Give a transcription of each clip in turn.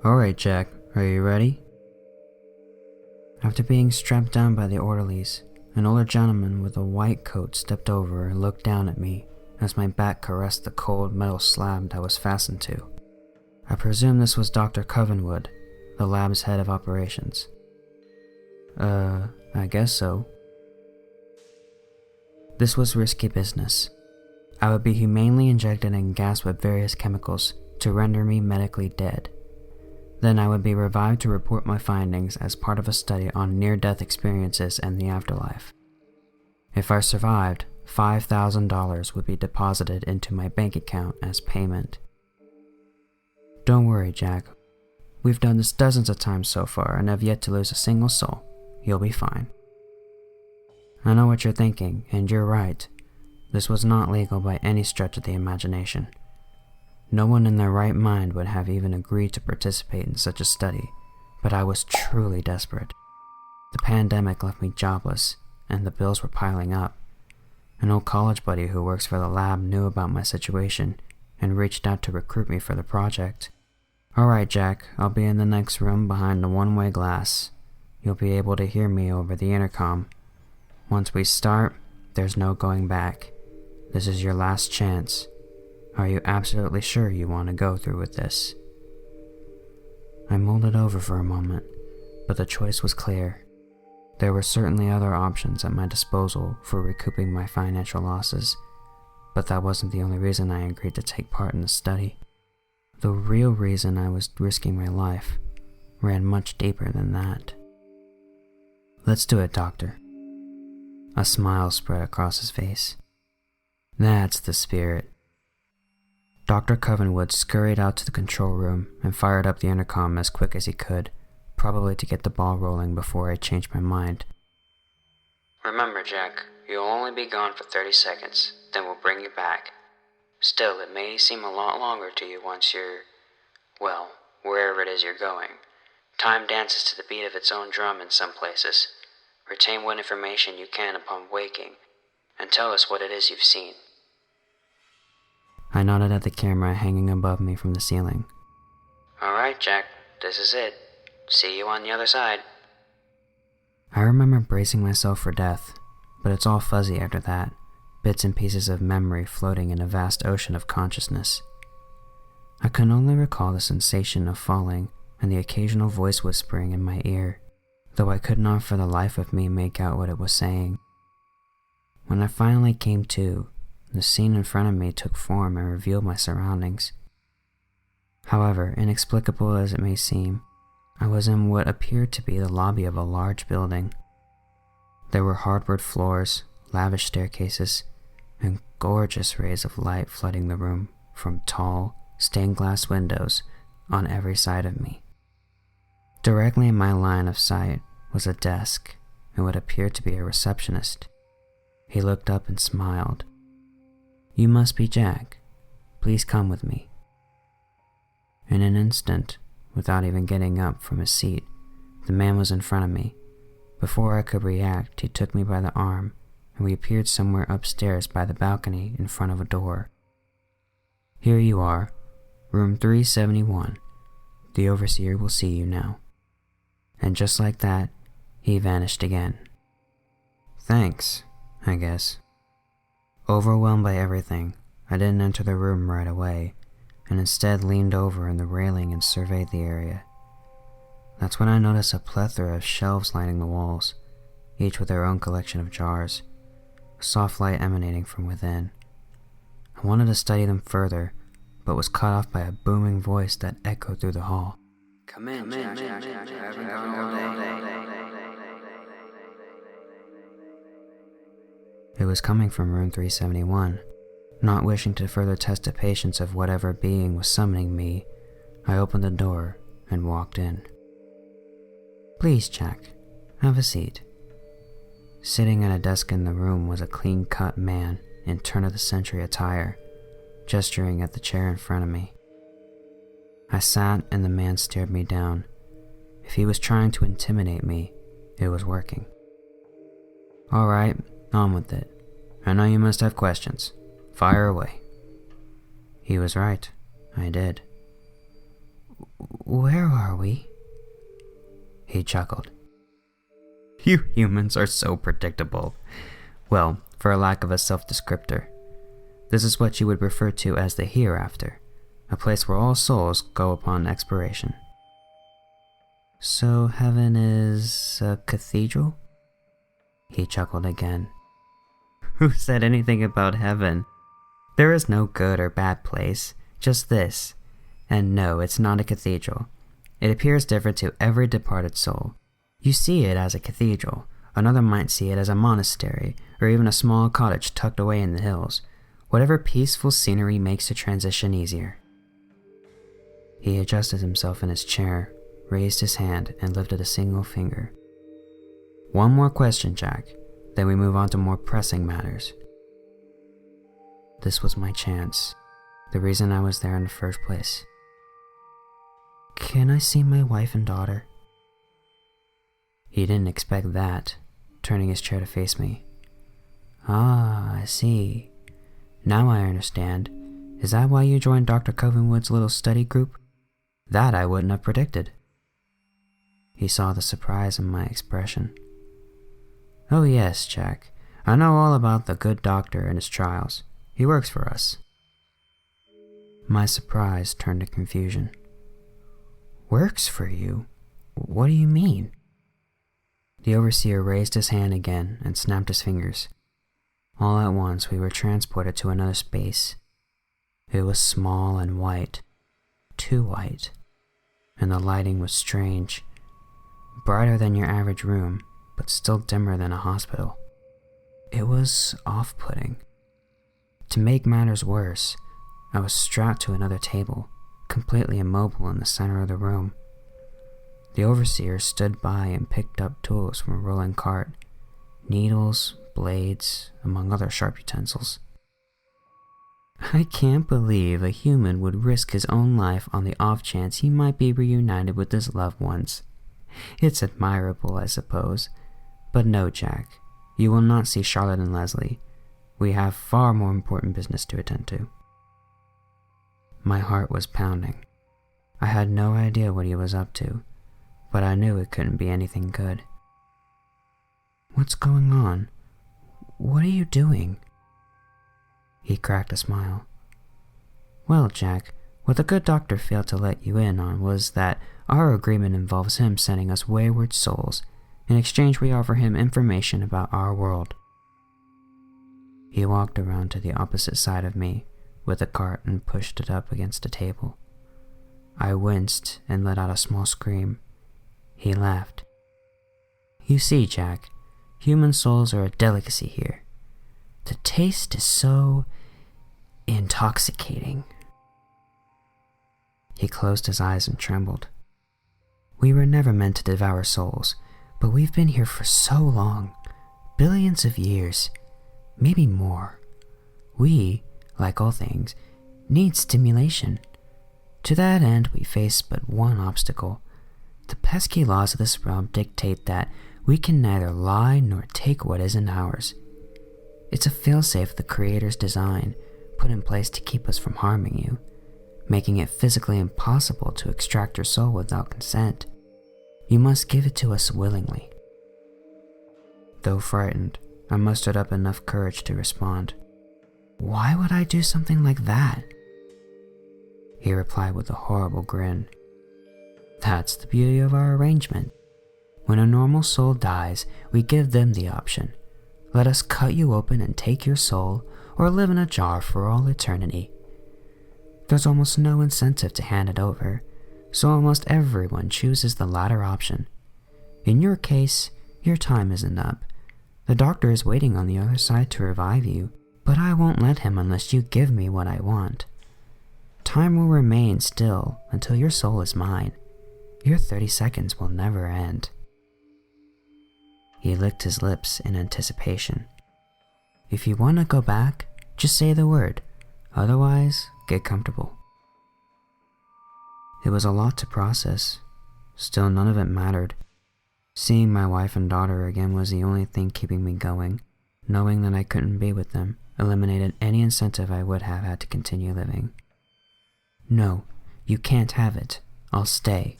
Alright, Jack, are you ready? After being strapped down by the orderlies, an older gentleman with a white coat stepped over and looked down at me as my back caressed the cold metal slab I was fastened to. I presume this was Dr. Covenwood, the lab's head of operations. I guess so. This was risky business. I would be humanely injected and gassed with various chemicals to render me medically dead. Then I would be revived to report my findings as part of a study on near-death experiences and the afterlife. If I survived, $5,000 would be deposited into my bank account as payment. Don't worry, Jack. We've done this dozens of times so far and have yet to lose a single soul. You'll be fine. I know what you're thinking, and you're right. This was not legal by any stretch of the imagination. No one in their right mind would have even agreed to participate in such a study, but I was truly desperate. The pandemic left me jobless, and the bills were piling up. An old college buddy who works for the lab knew about my situation and reached out to recruit me for the project. Alright, Jack, I'll be in the next room behind the one-way glass. You'll be able to hear me over the intercom. Once we start, there's no going back. This is your last chance. Are you absolutely sure you want to go through with this? I mulled it over for a moment, but the choice was clear. There were certainly other options at my disposal for recouping my financial losses, but that wasn't the only reason I agreed to take part in the study. The real reason I was risking my life ran much deeper than that. Let's do it, Doctor. A smile spread across his face. That's the spirit. Dr. Covenwood scurried out to the control room and fired up the intercom as quick as he could, probably to get the ball rolling before I changed my mind. Remember, Jack, you'll only be gone for 30 seconds, then we'll bring you back. Still, it may seem a lot longer to you once you're, well, wherever it is you're going. Time dances to the beat of its own drum in some places. Retain what information you can upon waking, and tell us what it is you've seen. I nodded at the camera hanging above me from the ceiling. Alright, Jack, this is it. See you on the other side. I remember bracing myself for death, but it's all fuzzy after that, bits and pieces of memory floating in a vast ocean of consciousness. I can only recall the sensation of falling and the occasional voice whispering in my ear, though I could not for the life of me make out what it was saying. When I finally came to, the scene in front of me took form and revealed my surroundings. However, inexplicable as it may seem, I was in what appeared to be the lobby of a large building. There were hardwood floors, lavish staircases, and gorgeous rays of light flooding the room from tall, stained glass windows on every side of me. Directly in my line of sight was a desk and what appeared to be a receptionist. He looked up and smiled. You must be Jack. Please come with me. In an instant, without even getting up from his seat, the man was in front of me. Before I could react, he took me by the arm, and we appeared somewhere upstairs by the balcony in front of a door. Here you are, room 371. The overseer will see you now. And just like that, he vanished again. Thanks, I guess. Overwhelmed by everything, I didn't enter the room right away, and instead leaned over in the railing and surveyed the area. That's when I noticed a plethora of shelves lining the walls, each with their own collection of jars, soft light emanating from within. I wanted to study them further, but was cut off by a booming voice that echoed through the hall. Come in, Jack. I haven't gone all day. It was coming from room 371. Not wishing to further test the patience of whatever being was summoning me, I opened the door and walked in. Please, Jack, have a seat. Sitting at a desk in the room was a clean-cut man in turn-of-the-century attire, gesturing at the chair in front of me. I sat and the man stared me down. If he was trying to intimidate me, it was working. Alright, on with it. I know you must have questions. Fire away. He was right. I did. Where are we? He chuckled. You humans are so predictable. Well, for a lack of a self-descriptor. This is what you would refer to as the hereafter, a place where all souls go upon expiration. So heaven is a cathedral? He chuckled again. Who said anything about heaven? There is no good or bad place, just this. And no, it's not a cathedral. It appears different to every departed soul. You see it as a cathedral. Another might see it as a monastery, or even a small cottage tucked away in the hills. Whatever peaceful scenery makes the transition easier. He adjusted himself in his chair, raised his hand, and lifted a single finger. One more question, Jack, then we move on to more pressing matters. This was my chance, the reason I was there in the first place. Can I see my wife and daughter? He didn't expect that, turning his chair to face me. Ah, I see. Now I understand. Is that why you joined Dr. Covenwood's little study group? That I wouldn't have predicted. He saw the surprise in my expression. Oh yes, Jack. I know all about the good doctor and his trials. He works for us. My surprise turned to confusion. Works for you? What do you mean? The overseer raised his hand again and snapped his fingers. All at once we were transported to another space. It was small and white, too white, and the lighting was strange, brighter than your average room, but still dimmer than a hospital. It was off-putting. To make matters worse, I was strapped to another table, completely immobile in the center of the room. The overseer stood by and picked up tools from a rolling cart, needles, blades, among other sharp utensils. I can't believe a human would risk his own life on the off chance he might be reunited with his loved ones. It's admirable, I suppose. But no, Jack, you will not see Charlotte and Leslie. We have far more important business to attend to. My heart was pounding. I had no idea what he was up to, but I knew it couldn't be anything good. What's going on? What are you doing? He cracked a smile. Well, Jack, what the good doctor failed to let you in on was that our agreement involves him sending us wayward souls. In exchange, we offer him information about our world. He walked around to the opposite side of me with the cart and pushed it up against a table. I winced and let out a small scream. He laughed. You see, Jack, human souls are a delicacy here. The taste is so intoxicating. He closed his eyes and trembled. We were never meant to devour souls, but we've been here for so long, billions of years, maybe more. We, like all things, need stimulation. To that end, we face but one obstacle. The pesky laws of this realm dictate that we can neither lie nor take what isn't ours. It's a failsafe the Creator's design, put in place to keep us from harming you, making it physically impossible to extract your soul without consent. You must give it to us willingly. Though frightened, I mustered up enough courage to respond. Why would I do something like that? He replied with a horrible grin. That's the beauty of our arrangement. When a normal soul dies, we give them the option. Let us cut you open and take your soul, or live in a jar for all eternity. There's almost no incentive to hand it over, so almost everyone chooses the latter option. In your case, your time isn't up. The doctor is waiting on the other side to revive you, but I won't let him unless you give me what I want. Time will remain still until your soul is mine. Your 30 seconds will never end. He licked his lips in anticipation. If you want to go back, just say the word. Otherwise, get comfortable. It was a lot to process. Still, none of it mattered. Seeing my wife and daughter again was the only thing keeping me going. Knowing that I couldn't be with them eliminated any incentive I would have had to continue living. No, you can't have it. I'll stay."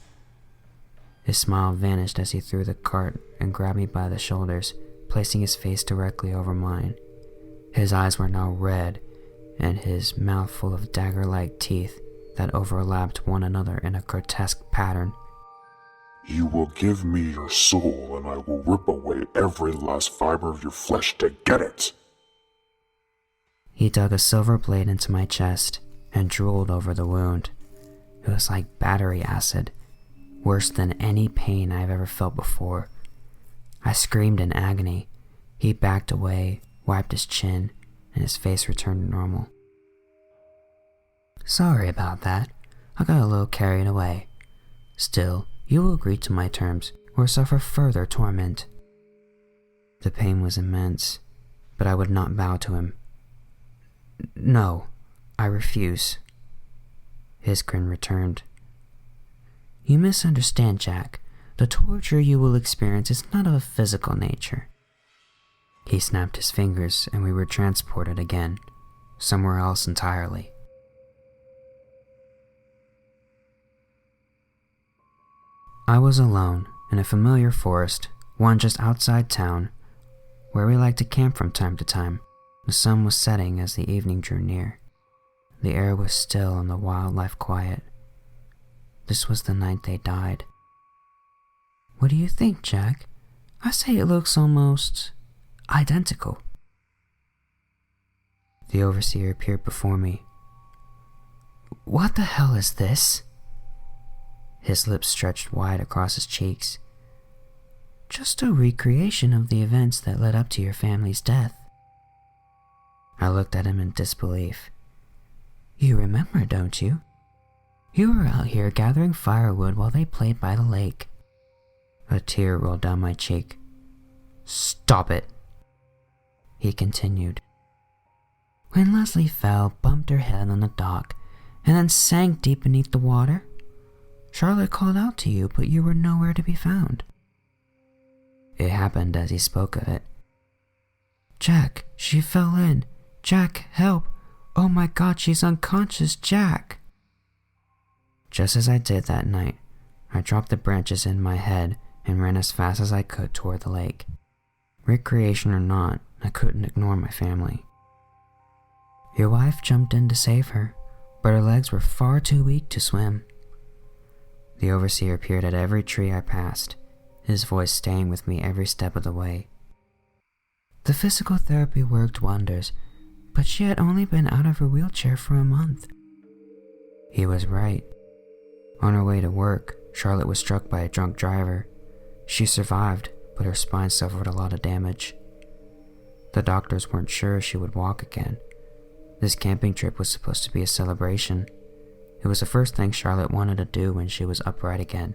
His smile vanished as he threw the cart and grabbed me by the shoulders, placing his face directly over mine. His eyes were now red, and his mouth full of dagger-like teeth that overlapped one another in a grotesque pattern. "You will give me your soul, and I will rip away every last fiber of your flesh to get it." He dug a silver blade into my chest and drooled over the wound. It was like battery acid, worse than any pain I've ever felt before. I screamed in agony. He backed away, wiped his chin, and his face returned to normal. "Sorry about that. I got a little carried away. Still, you will agree to my terms or suffer further torment." The pain was immense, but I would not bow to him. "No, I refuse." His grin returned. "You misunderstand, Jack. The torture you will experience is not of a physical nature." He snapped his fingers and we were transported again, somewhere else entirely. I was alone in a familiar forest, one just outside town, where we liked to camp from time to time. The sun was setting as the evening drew near. The air was still and the wildlife quiet. This was the night they died. "What do you think, Jack? I say it looks almost identical." The overseer appeared before me. "What the hell is this?" His lips stretched wide across his cheeks. "Just a recreation of the events that led up to your family's death." I looked at him in disbelief. "You remember, don't you? You were out here gathering firewood while they played by the lake." A tear rolled down my cheek. "Stop it," he continued. "When Leslie fell, bumped her head on the dock, and then sank deep beneath the water, Charlotte called out to you, but you were nowhere to be found." It happened as he spoke of it. "Jack, she fell in. Jack, help. Oh my God, she's unconscious, Jack." Just as I did that night, I dropped the branches in my head and ran as fast as I could toward the lake. Recreation or not, I couldn't ignore my family. "Your wife jumped in to save her, but her legs were far too weak to swim." The overseer appeared at every tree I passed, his voice staying with me every step of the way. "The physical therapy worked wonders, but she had only been out of her wheelchair for a month." He was right. On her way to work, Charlotte was struck by a drunk driver. She survived, but her spine suffered a lot of damage. The doctors weren't sure she would walk again. This camping trip was supposed to be a celebration. It was the first thing Charlotte wanted to do when she was upright again.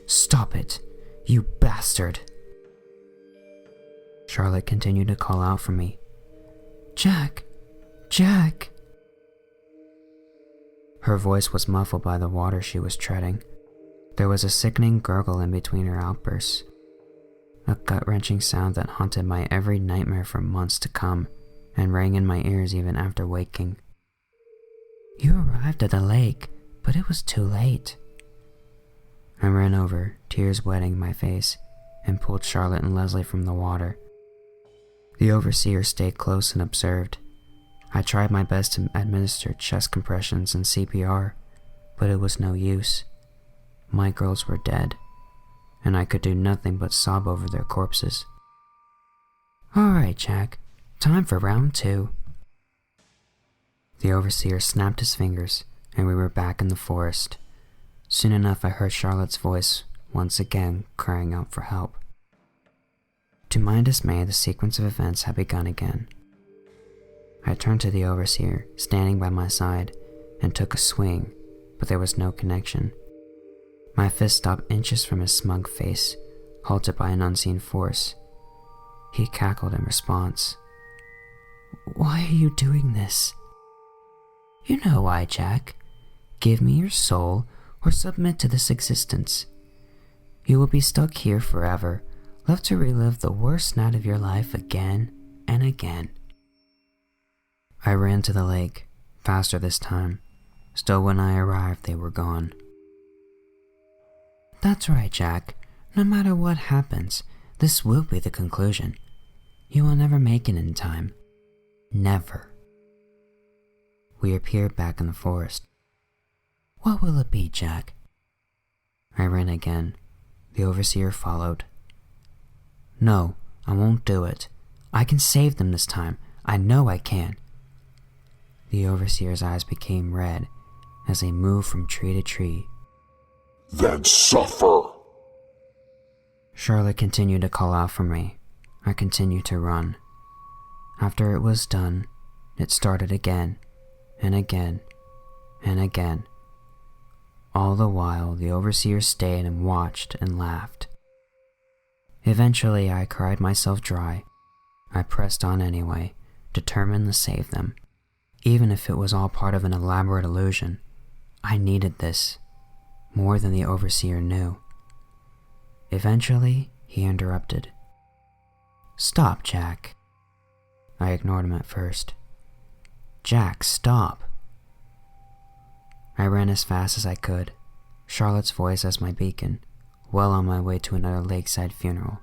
"Stop it, you bastard!" Charlotte continued to call out for me. "Jack! Jack!" Her voice was muffled by the water she was treading. There was a sickening gurgle in between her outbursts, a gut-wrenching sound that haunted my every nightmare for months to come and rang in my ears even after waking. "You arrived at the lake, but it was too late." I ran over, tears wetting my face, and pulled Charlotte and Leslie from the water. The overseer stayed close and observed. I tried my best to administer chest compressions and CPR, but it was no use. My girls were dead, and I could do nothing but sob over their corpses. "All right, Jack, time for round 2. The overseer snapped his fingers, and we were back in the forest. Soon enough, I heard Charlotte's voice once again crying out for help. To my dismay, the sequence of events had begun again. I turned to the overseer, standing by my side, and took a swing, but there was no connection. My fist stopped inches from his smug face, halted by an unseen force. He cackled in response. "Why are you doing this?" "You know why, Jack. Give me your soul or submit to this existence. You will be stuck here forever, left to relive the worst night of your life again and again." I ran to the lake, faster this time. Still, when I arrived, they were gone. That's right, Jack. No matter what happens, this will be the conclusion. You will never make it in time. Never. We appeared back in the forest. What will it be, Jack? I ran again. The overseer followed. No, I won't do it. I can save them this time. I know I can. The overseer's eyes became red as they moved from tree to tree. Then suffer! Charlotte continued to call out for me. I continued to run. After it was done, it started again, and again, and again. All the while, the overseer stayed and watched and laughed. Eventually, I cried myself dry. I pressed on anyway, determined to save them. Even if it was all part of an elaborate illusion, I needed this, more than the overseer knew. Eventually, he interrupted. Stop, Jack. I ignored him at first. Jack, stop. I ran as fast as I could, Charlotte's voice as my beacon, well on my way to another lakeside funeral.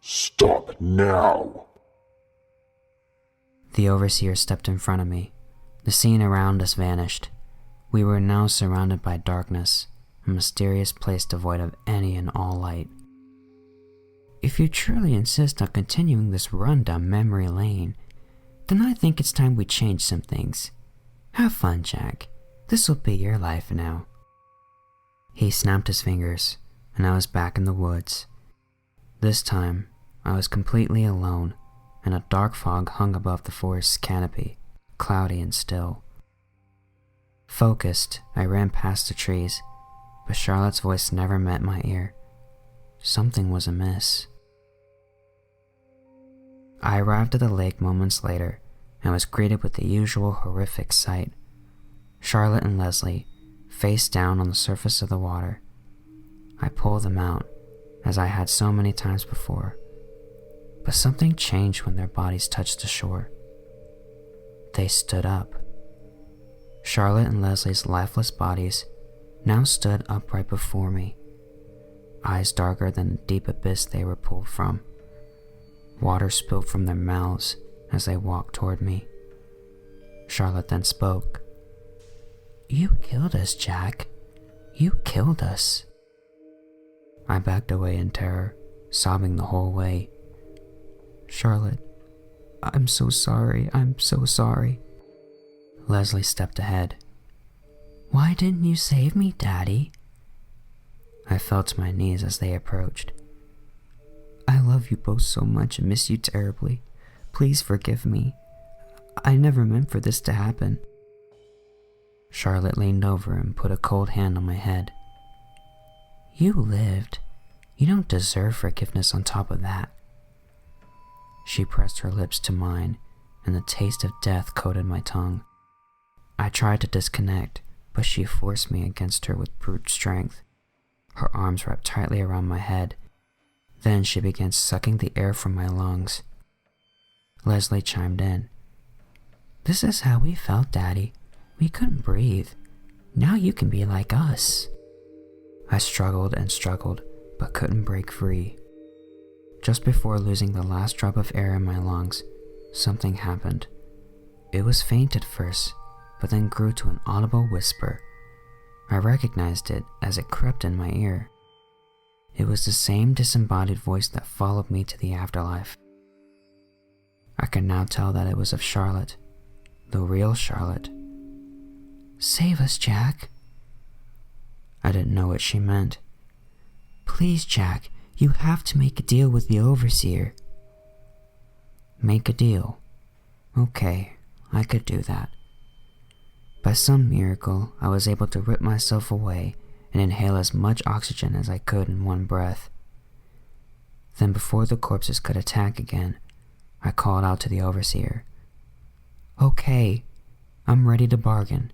Stop now! The overseer stepped in front of me. The scene around us vanished. We were now surrounded by darkness, a mysterious place devoid of any and all light. If you truly insist on continuing this run down memory lane, then I think it's time we change some things. Have fun, Jack. This will be your life now. He snapped his fingers, and I was back in the woods. This time, I was completely alone, and a dark fog hung above the forest's canopy, cloudy and still. Focused, I ran past the trees, but Charlotte's voice never met my ear. Something was amiss. I arrived at the lake moments later and was greeted with the usual horrific sight. Charlotte and Leslie, face down on the surface of the water. I pulled them out, as I had so many times before, but something changed when their bodies touched the shore. They stood up. Charlotte and Leslie's lifeless bodies now stood upright before me, eyes darker than the deep abyss they were pulled from. Water spilled from their mouths as they walked toward me. Charlotte then spoke. You killed us, Jack. You killed us. I backed away in terror, sobbing the whole way. Charlotte, I'm so sorry. I'm so sorry. Leslie stepped ahead. Why didn't you save me, Daddy? I fell to my knees as they approached. I love you both so much and miss you terribly. Please forgive me. I never meant for this to happen. Charlotte leaned over and put a cold hand on my head. You lived. You don't deserve forgiveness on top of that. She pressed her lips to mine, and the taste of death coated my tongue. I tried to disconnect, but she forced me against her with brute strength. Her arms wrapped tightly around my head. Then she began sucking the air from my lungs. Leslie chimed in. This is how we felt, Daddy. We couldn't breathe. Now you can be like us. I struggled and struggled, but couldn't break free. Just before losing the last drop of air in my lungs, something happened. It was faint at first, but then grew to an audible whisper. I recognized it as it crept in my ear. It was the same disembodied voice that followed me to the afterlife. I could now tell that it was of Charlotte, the real Charlotte. Save us, Jack. I didn't know what she meant. Please, Jack, you have to make a deal with the overseer. Make a deal? Okay, I could do that. By some miracle, I was able to rip myself away and inhale as much oxygen as I could in one breath. Then before the corpses could attack again, I called out to the overseer. Okay, I'm ready to bargain.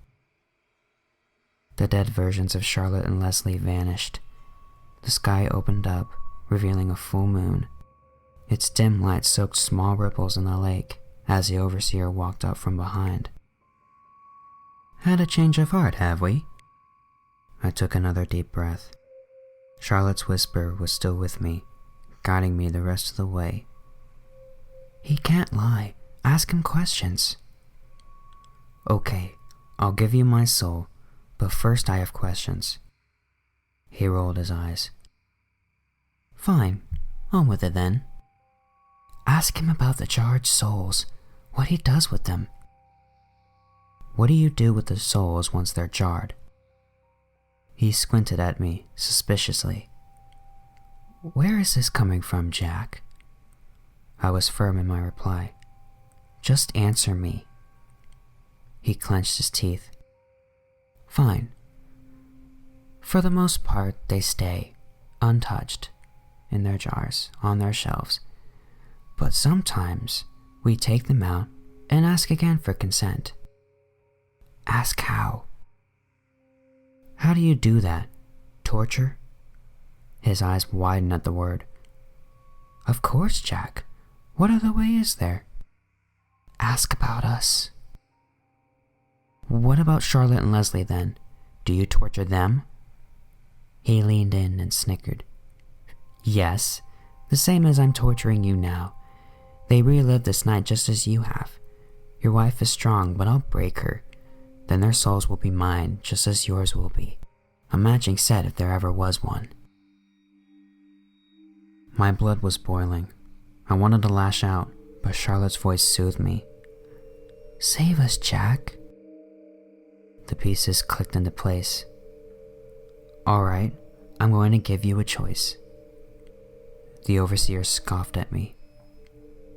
The dead versions of Charlotte and Leslie vanished. The sky opened up, revealing a full moon. Its dim light soaked small ripples in the lake as the overseer walked up from behind. Had a change of heart, have we? I took another deep breath. Charlotte's whisper was still with me, guiding me the rest of the way. He can't lie. Ask him questions. Okay, I'll give you my soul, but first I have questions. He rolled his eyes. Fine, on with it then. Ask him about the charged souls, what he does with them. What do you do with the souls once they're jarred? He squinted at me suspiciously. Where is this coming from, Jack? I was firm in my reply. Just answer me. He clenched his teeth. Fine. For the most part, they stay, untouched, in their jars, on their shelves. But sometimes, we take them out and ask again for consent. Ask how. How do you do that? Torture? His eyes widened at the word. Of course, Jack. What other way is there? Ask about us. What about Charlotte and Leslie then? Do you torture them? He leaned in and snickered. Yes, the same as I'm torturing you now. They relived this night just as you have. Your wife is strong, but I'll break her. Then their souls will be mine, just as yours will be. A matching set if there ever was one. My blood was boiling. I wanted to lash out, but Charlotte's voice soothed me. Save us, Jack. The pieces clicked into place. All right, I'm going to give you a choice. The overseer scoffed at me.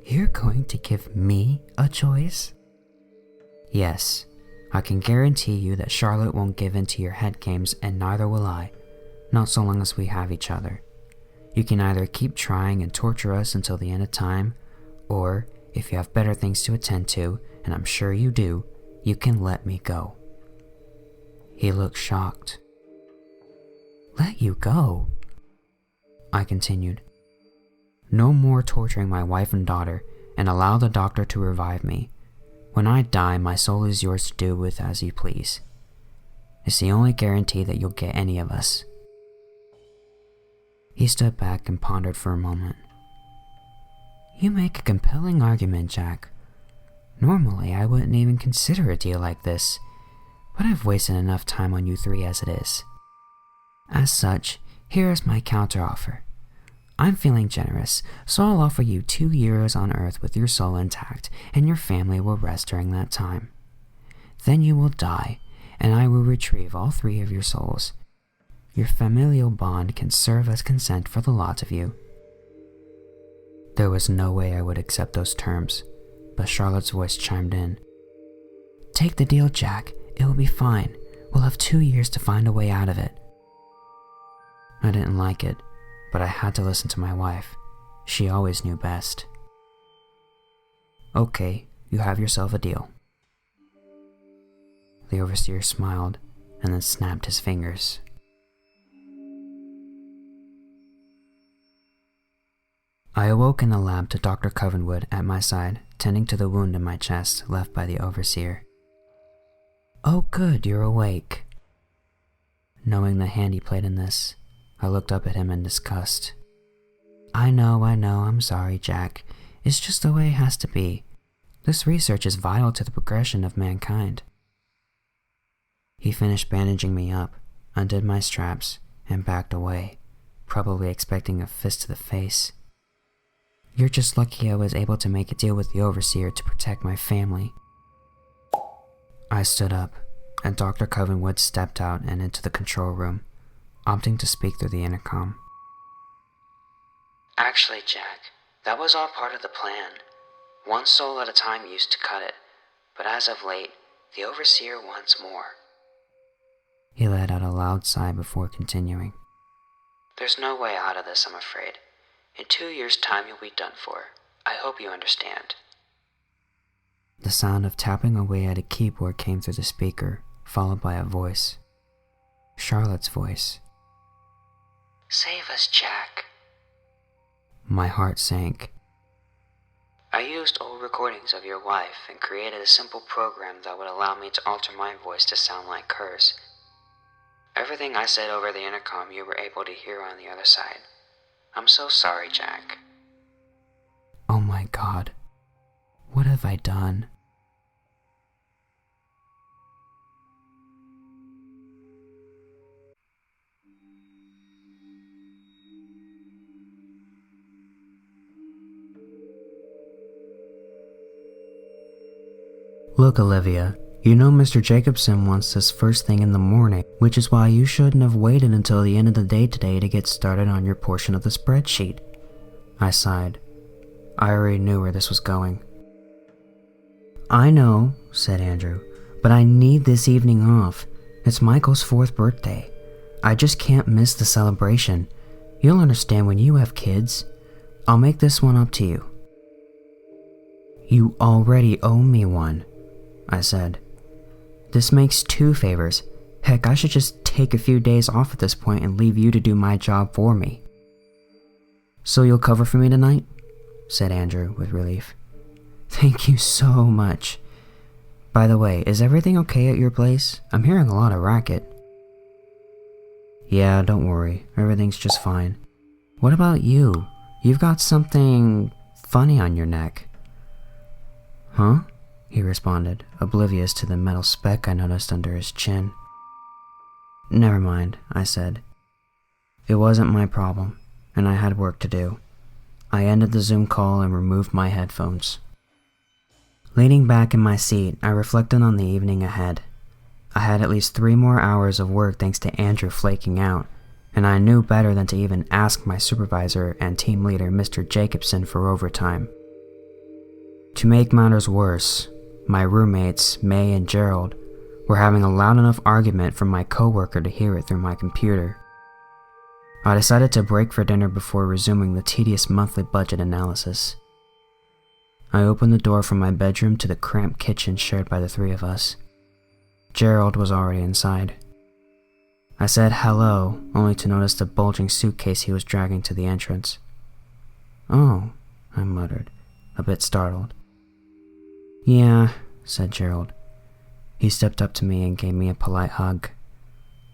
You're going to give me a choice? Yes, I can guarantee you that Charlotte won't give in to your head games, and neither will I, not so long as we have each other. You can either keep trying and torture us until the end of time, or, if you have better things to attend to, and I'm sure you do, you can let me go. He looked shocked. Let you go? I continued. No more torturing my wife and daughter, and allow the doctor to revive me. When I die, my soul is yours to do with as you please. It's the only guarantee that you'll get any of us. He stood back and pondered for a moment. You make a compelling argument, Jack. Normally, I wouldn't even consider a deal like this, but I've wasted enough time on you three as it is. As such, here is my counteroffer. I'm feeling generous, so I'll offer you 2 years on Earth with your soul intact, and your family will rest during that time. Then you will die, and I will retrieve all 3 of your souls. Your familial bond can serve as consent for the lot of you. There was no way I would accept those terms, but Charlotte's voice chimed in. Take the deal, Jack. It will be fine. We'll have 2 years to find a way out of it. I didn't like it, but I had to listen to my wife. She always knew best. Okay, you have yourself a deal. The overseer smiled and then snapped his fingers. I awoke in the lab to Dr. Covenwood at my side, tending to the wound in my chest left by the overseer. Oh good, you're awake. Knowing the hand he played in this, I looked up at him in disgust. I know, I'm sorry, Jack. It's just the way it has to be. This research is vital to the progression of mankind. He finished bandaging me up, undid my straps, and backed away, probably expecting a fist to the face. You're just lucky I was able to make a deal with the overseer to protect my family. I stood up, and Dr. Covenwood stepped out and into the control room, opting to speak through the intercom. Actually, Jack, that was all part of the plan. 1 soul at a time used to cut it, but as of late, the overseer wants more. He let out a loud sigh before continuing. There's no way out of this, I'm afraid. In 2 years' time, you'll be done for. I hope you understand. The sound of tapping away at a keyboard came through the speaker, followed by a voice. Charlotte's voice. Save us, Jack. My heart sank. I used old recordings of your wife and created a simple program that would allow me to alter my voice to sound like hers. Everything I said over the intercom you were able to hear on the other side. I'm so sorry, Jack. Oh my God. What have I done? Look, Olivia, you know Mr. Jacobson wants this first thing in the morning, which is why you shouldn't have waited until the end of the day today to get started on your portion of the spreadsheet. I sighed. I already knew where this was going. I know, said Andrew, but I need this evening off. It's Michael's 4th birthday. I just can't miss the celebration. You'll understand when you have kids. I'll make this one up to you. You already owe me one, I said. This makes 2 favors. Heck, I should just take a few days off at this point and leave you to do my job for me. So you'll cover for me tonight? Said Andrew with relief. Thank you so much. By the way, is everything okay at your place? I'm hearing a lot of racket. Yeah, don't worry. Everything's just fine. What about you? You've got something funny on your neck. Huh? He responded, oblivious to the metal speck I noticed under his chin. Never mind, I said. It wasn't my problem, and I had work to do. I ended the Zoom call and removed my headphones. Leaning back in my seat, I reflected on the evening ahead. I had at least 3 more hours of work thanks to Andrew flaking out, and I knew better than to even ask my supervisor and team leader, Mr. Jacobson, for overtime. To make matters worse, my roommates, May and Gerald, were having a loud enough argument for my coworker to hear it through my computer. I decided to break for dinner before resuming the tedious monthly budget analysis. I opened the door from my bedroom to the cramped kitchen shared by the 3 of us. Gerald was already inside. I said hello, only to notice the bulging suitcase he was dragging to the entrance. Oh, I muttered, a bit startled. Yeah, said Gerald. He stepped up to me and gave me a polite hug.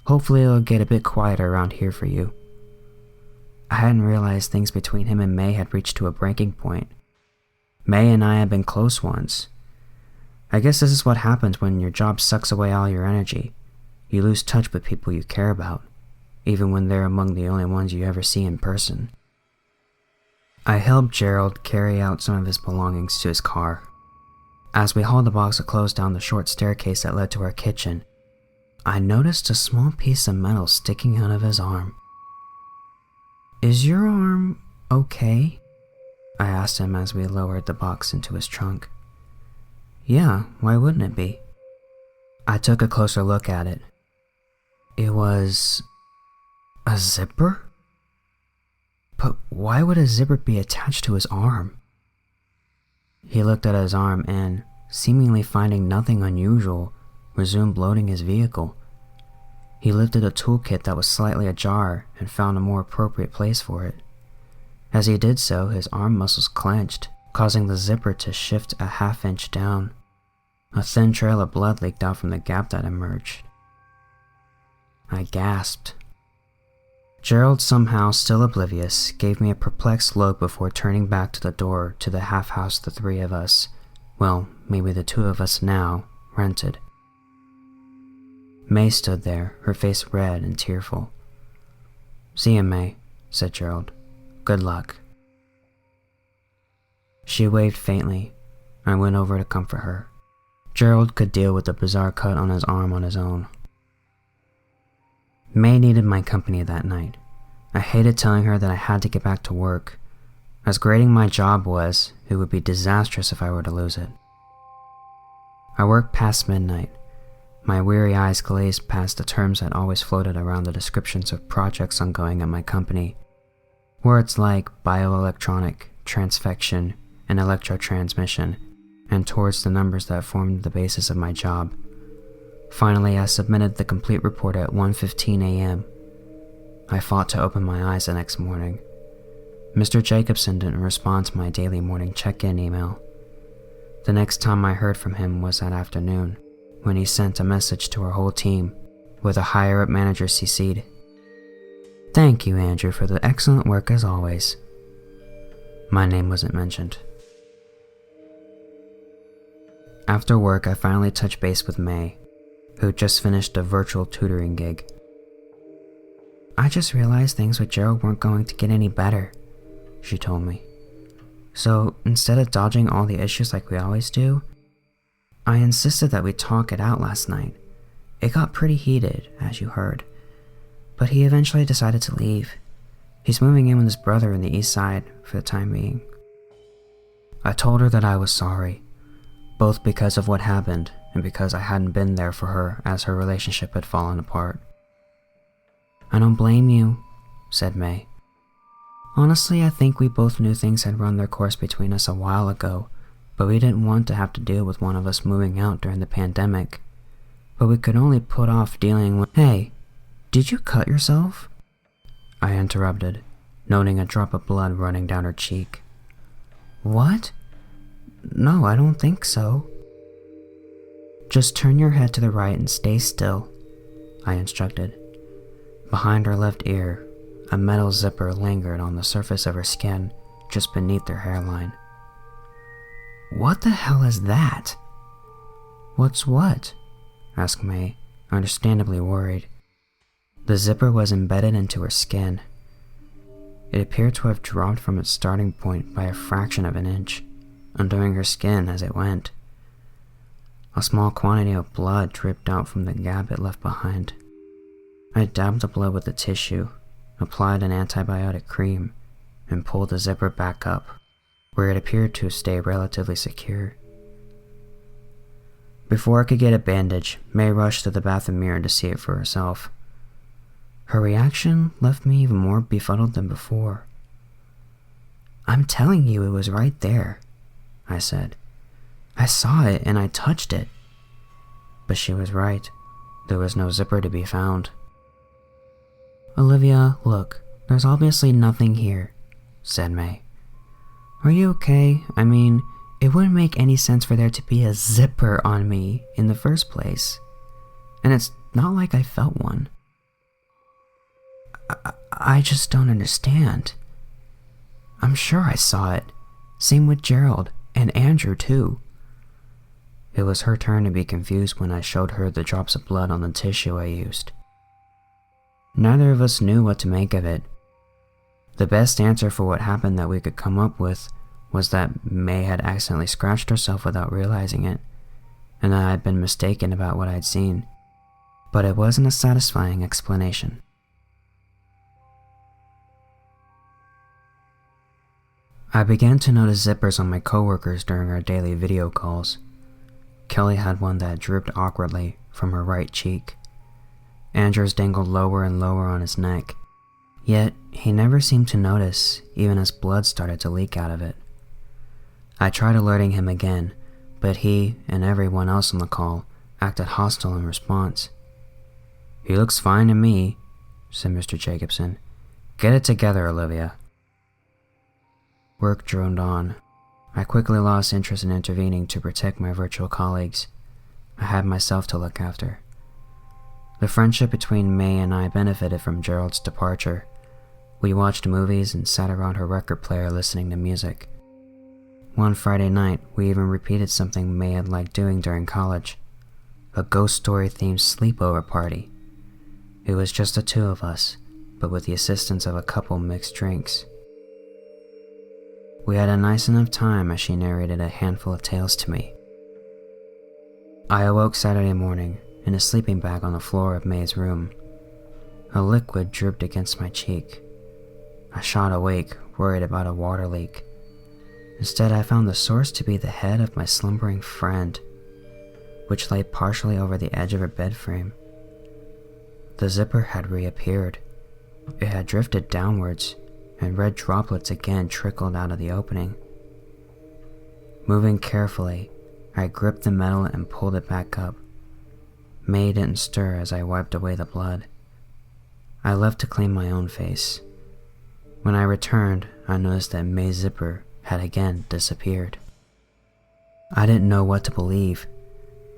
Hopefully it'll get a bit quieter around here for you. I hadn't realized things between him and May had reached to a breaking point. May and I had been close once. I guess this is what happens when your job sucks away all your energy. You lose touch with people you care about, even when they're among the only ones you ever see in person. I helped Gerald carry out some of his belongings to his car. As we hauled the box of clothes down the short staircase that led to our kitchen, I noticed a small piece of metal sticking out of his arm. Is your arm okay? I asked him as we lowered the box into his trunk. Yeah, why wouldn't it be? I took a closer look at it. It was a zipper? But why would a zipper be attached to his arm? He looked at his arm and, seemingly finding nothing unusual, resumed loading his vehicle. He lifted a toolkit that was slightly ajar and found a more appropriate place for it. As he did so, his arm muscles clenched, causing the zipper to shift a half-inch down. A thin trail of blood leaked out from the gap that emerged. I gasped. Gerald, somehow still oblivious, gave me a perplexed look before turning back to the door to the half-house the 3 of us, well, maybe the 2 of us now, rented. May stood there, her face red and tearful. See you, May, said Gerald. Good luck. She waved faintly. I went over to comfort her. Gerald could deal with the bizarre cut on his arm on his own. May needed my company that night. I hated telling her that I had to get back to work. As grading my job was, it would be disastrous if I were to lose it. I worked past midnight. My weary eyes glazed past the terms that always floated around the descriptions of projects ongoing at my company. Words like bioelectronic, transfection, and electrotransmission, and towards the numbers that formed the basis of my job. Finally, I submitted the complete report at 1:15 a.m. I fought to open my eyes the next morning. Mr. Jacobson didn't respond to my daily morning check-in email. The next time I heard from him was that afternoon, when he sent a message to our whole team, with a higher-up manager CC'd. "Thank you, Andrew, for the excellent work as always." My name wasn't mentioned. After work, I finally touched base with May, who just finished a virtual tutoring gig. "I just realized things with Gerald weren't going to get any better," she told me. "So instead of dodging all the issues like we always do, I insisted that we talk it out last night. It got pretty heated, as you heard, but he eventually decided to leave. He's moving in with his brother in the East Side for the time being." I told her that I was sorry, both because of what happened and because I hadn't been there for her as her relationship had fallen apart. "I don't blame you," said May. "Honestly, I think we both knew things had run their course between us a while ago, but we didn't want to have to deal with one of us moving out during the pandemic. But we could only put off dealing with—" "Hey, did you cut yourself?" I interrupted, noting a drop of blood running down her cheek. "What? No, I don't think so." "Just turn your head to the right and stay still," I instructed. Behind her left ear, a metal zipper lingered on the surface of her skin just beneath her hairline. "What the hell is that?" "What's what?" asked May, understandably worried. The zipper was embedded into her skin. It appeared to have dropped from its starting point by a fraction of an inch, undoing her skin as it went. A small quantity of blood dripped out from the gap it left behind. I dabbed the blood with the tissue, applied an antibiotic cream, and pulled the zipper back up, where it appeared to stay relatively secure. Before I could get a bandage, May rushed to the bathroom mirror to see it for herself. Her reaction left me even more befuddled than before. "I'm telling you, it was right there," I said. "I saw it and I touched it." But she was right. There was no zipper to be found. "Olivia, look, there's obviously nothing here," said May. "Are you okay? I mean, it wouldn't make any sense for there to be a zipper on me in the first place. And it's not like I felt one. I just don't understand. I'm sure I saw it. Same with Gerald, and Andrew too." It was her turn to be confused when I showed her the drops of blood on the tissue I used. Neither of us knew what to make of it. The best answer for what happened that we could come up with was that May had accidentally scratched herself without realizing it, and that I had been mistaken about what I'd seen. But it wasn't a satisfying explanation. I began to notice zippers on my coworkers during our daily video calls. Kelly had one that drooped awkwardly from her right cheek. Andrew's dangled lower and lower on his neck, yet he never seemed to notice, even as blood started to leak out of it. I tried alerting him again, but he and everyone else on the call acted hostile in response. "He looks fine to me," said Mr. Jacobson. "Get it together, Olivia." Work droned on. I quickly lost interest in intervening to protect my virtual colleagues. I had myself to look after. The friendship between May and I benefited from Gerald's departure. We watched movies and sat around her record player listening to music. One Friday night, we even repeated something May had liked doing during college, a ghost story-themed sleepover party. It was just the two of us, but with the assistance of a couple mixed drinks. We had a nice enough time as she narrated a handful of tales to me. I awoke Saturday morning in a sleeping bag on the floor of May's room. A liquid dripped against my cheek. I shot awake, worried about a water leak. Instead, I found the source to be the head of my slumbering friend, which lay partially over the edge of her bed frame. The zipper had reappeared. It had drifted downwards, and red droplets again trickled out of the opening. Moving carefully, I gripped the metal and pulled it back up. May didn't stir as I wiped away the blood. I left to clean my own face. When I returned, I noticed that May's zipper had again disappeared. I didn't know what to believe.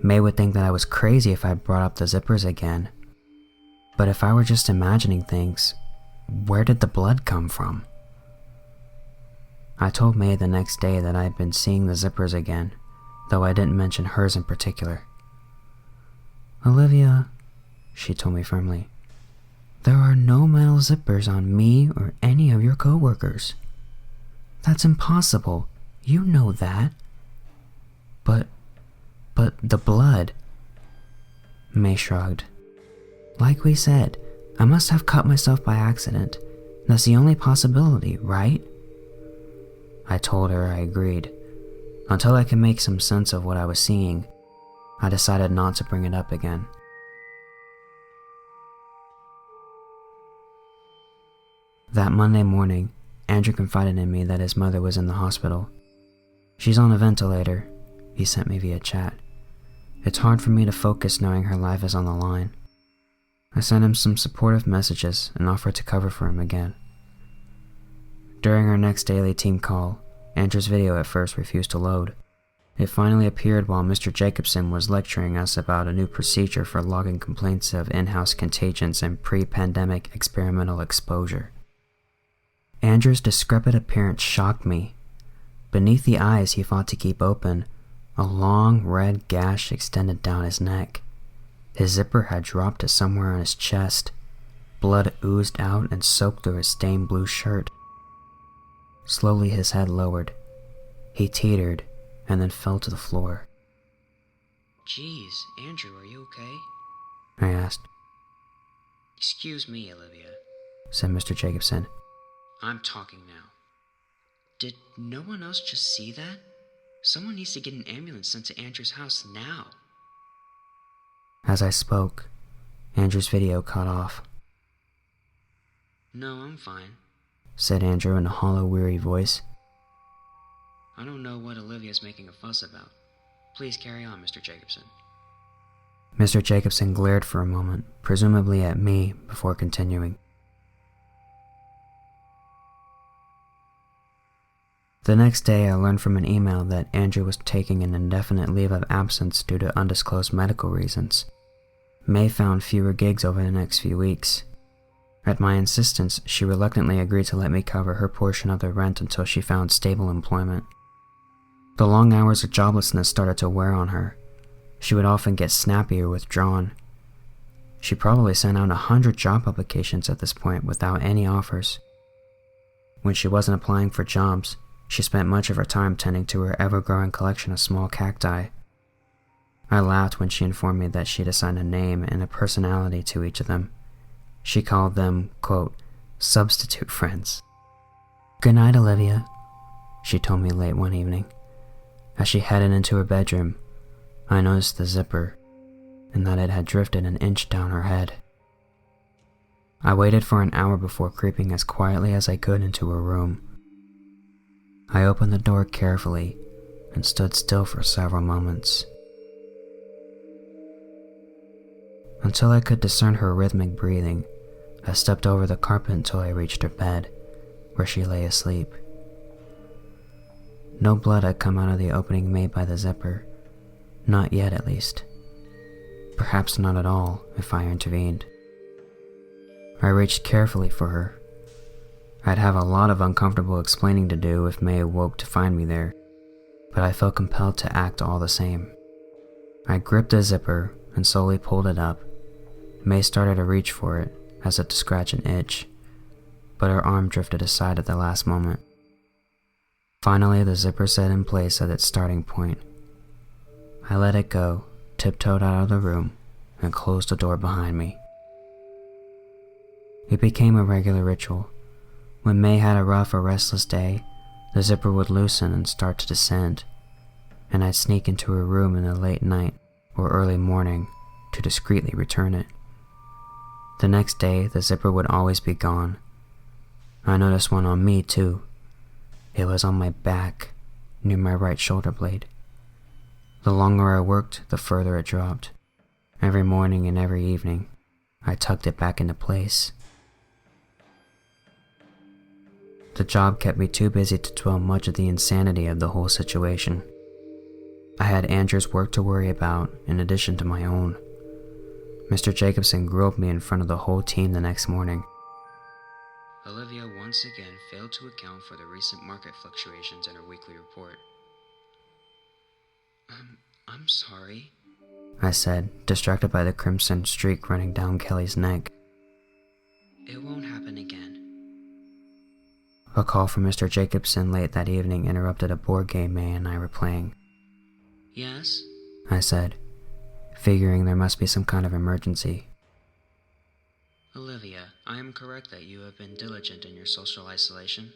May would think that I was crazy if I brought up the zippers again, But if I were just imagining things, where did the blood come from? I told May the next day that I had been seeing the zippers again, though I didn't mention hers in particular. "Olivia," she told me firmly, "there are no metal zippers on me or any of your coworkers. That's impossible. You know that." But the blood," May shrugged. "Like we said, I must have cut myself by accident. That's the only possibility, right?" I told her I agreed. Until I could make some sense of what I was seeing, I decided not to bring it up again. That Monday morning, Andrew confided in me that his mother was in the hospital. "She's on a ventilator," he sent me via chat. "It's hard for me to focus knowing her life is on the line." I sent him some supportive messages and offered to cover for him again. During our next daily team call, Andrew's video at first refused to load. It finally appeared while Mr. Jacobson was lecturing us about a new procedure for logging complaints of in-house contagions and pre-pandemic experimental exposure. Andrew's decrepit appearance shocked me. Beneath the eyes he fought to keep open, a long red gash extended down his neck. His zipper had dropped to somewhere on his chest. Blood oozed out and soaked through his stained blue shirt. Slowly his head lowered. He teetered and then fell to the floor. "Geez, Andrew, are you okay?" I asked. "Excuse me, Olivia," said Mr. Jacobson. "I'm talking now. Did no one else just see that? Someone needs to get an ambulance sent to Andrew's house now." As I spoke, Andrew's video cut off. "No, I'm fine," said Andrew in a hollow, weary voice. "I don't know what Olivia's making a fuss about. Please carry on, Mr. Jacobson." Mr. Jacobson glared for a moment, presumably at me, before continuing. The next day, I learned from an email that Andrew was taking an indefinite leave of absence due to undisclosed medical reasons. May found fewer gigs over the next few weeks. At my insistence, she reluctantly agreed to let me cover her portion of the rent until she found stable employment. The long hours of joblessness started to wear on her. She would often get snappy or withdrawn. She probably sent out 100 job applications at this point without any offers. When she wasn't applying for jobs, she spent much of her time tending to her ever-growing collection of small cacti. I laughed when she informed me that she'd assigned a name and a personality to each of them. She called them, quote, substitute friends. "Good night, Olivia," she told me late one evening. As she headed into her bedroom, I noticed the zipper and that it had drifted an inch down her head. I waited for an hour before creeping as quietly as I could into her room. I opened the door carefully and stood still for several moments. Until I could discern her rhythmic breathing, I stepped over the carpet until I reached her bed, where she lay asleep. No blood had come out of the opening made by the zipper. Not yet, at least. Perhaps not at all, if I intervened. I reached carefully for her. I'd have a lot of uncomfortable explaining to do if May awoke to find me there, but I felt compelled to act all the same. I gripped the zipper and slowly pulled it up. May started to reach for it, as if to scratch an itch, but her arm drifted aside at the last moment. Finally, the zipper set in place at its starting point. I let it go, tiptoed out of the room, and closed the door behind me. It became a regular ritual. When May had a rough or restless day, the zipper would loosen and start to descend, and I'd sneak into her room in the late night or early morning to discreetly return it. The next day, the zipper would always be gone. I noticed one on me, too. It was on my back, near my right shoulder blade. The longer I worked, the further it dropped. Every morning and every evening, I tucked it back into place. The job kept me too busy to dwell much of the insanity of the whole situation. I had Andrew's work to worry about in addition to my own. Mr. Jacobson grilled me in front of the whole team the next morning. Olivia once again failed to account for the recent market fluctuations in her weekly report. I'm sorry, I said, distracted by the crimson streak running down Kelly's neck. It won't happen again. A call from Mr. Jacobson late that evening interrupted a board game May and I were playing. Yes? I said, figuring there must be some kind of emergency. Olivia, I am correct that you have been diligent in your social isolation?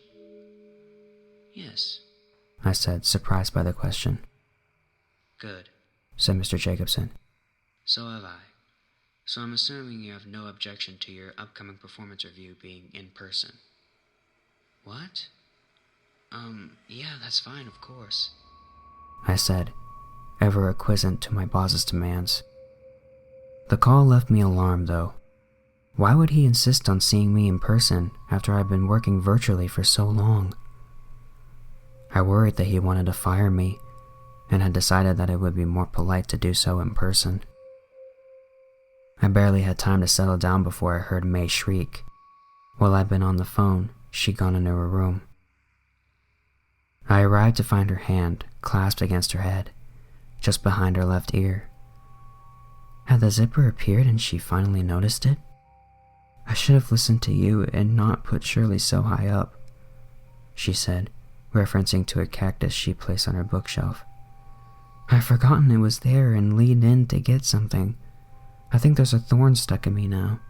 Yes, I said, surprised by the question. Good, said Mr. Jacobson. So have I. So I'm assuming you have no objection to your upcoming performance review being in person. What? Yeah, that's fine, of course, I said, ever acquiescent to my boss's demands. The call left me alarmed, though. Why would he insist on seeing me in person after I'd been working virtually for so long? I worried that he wanted to fire me, and had decided that it would be more polite to do so in person. I barely had time to settle down before I heard May shriek. While I'd been on the phone, she'd gone into her room. I arrived to find her hand clasped against her head, just behind her left ear. Had the zipper appeared and she finally noticed it? I should have listened to you and not put Shirley so high up, she said, referencing to a cactus she placed on her bookshelf. I'd forgotten it was there and leaned in to get something. I think there's a thorn stuck in me now.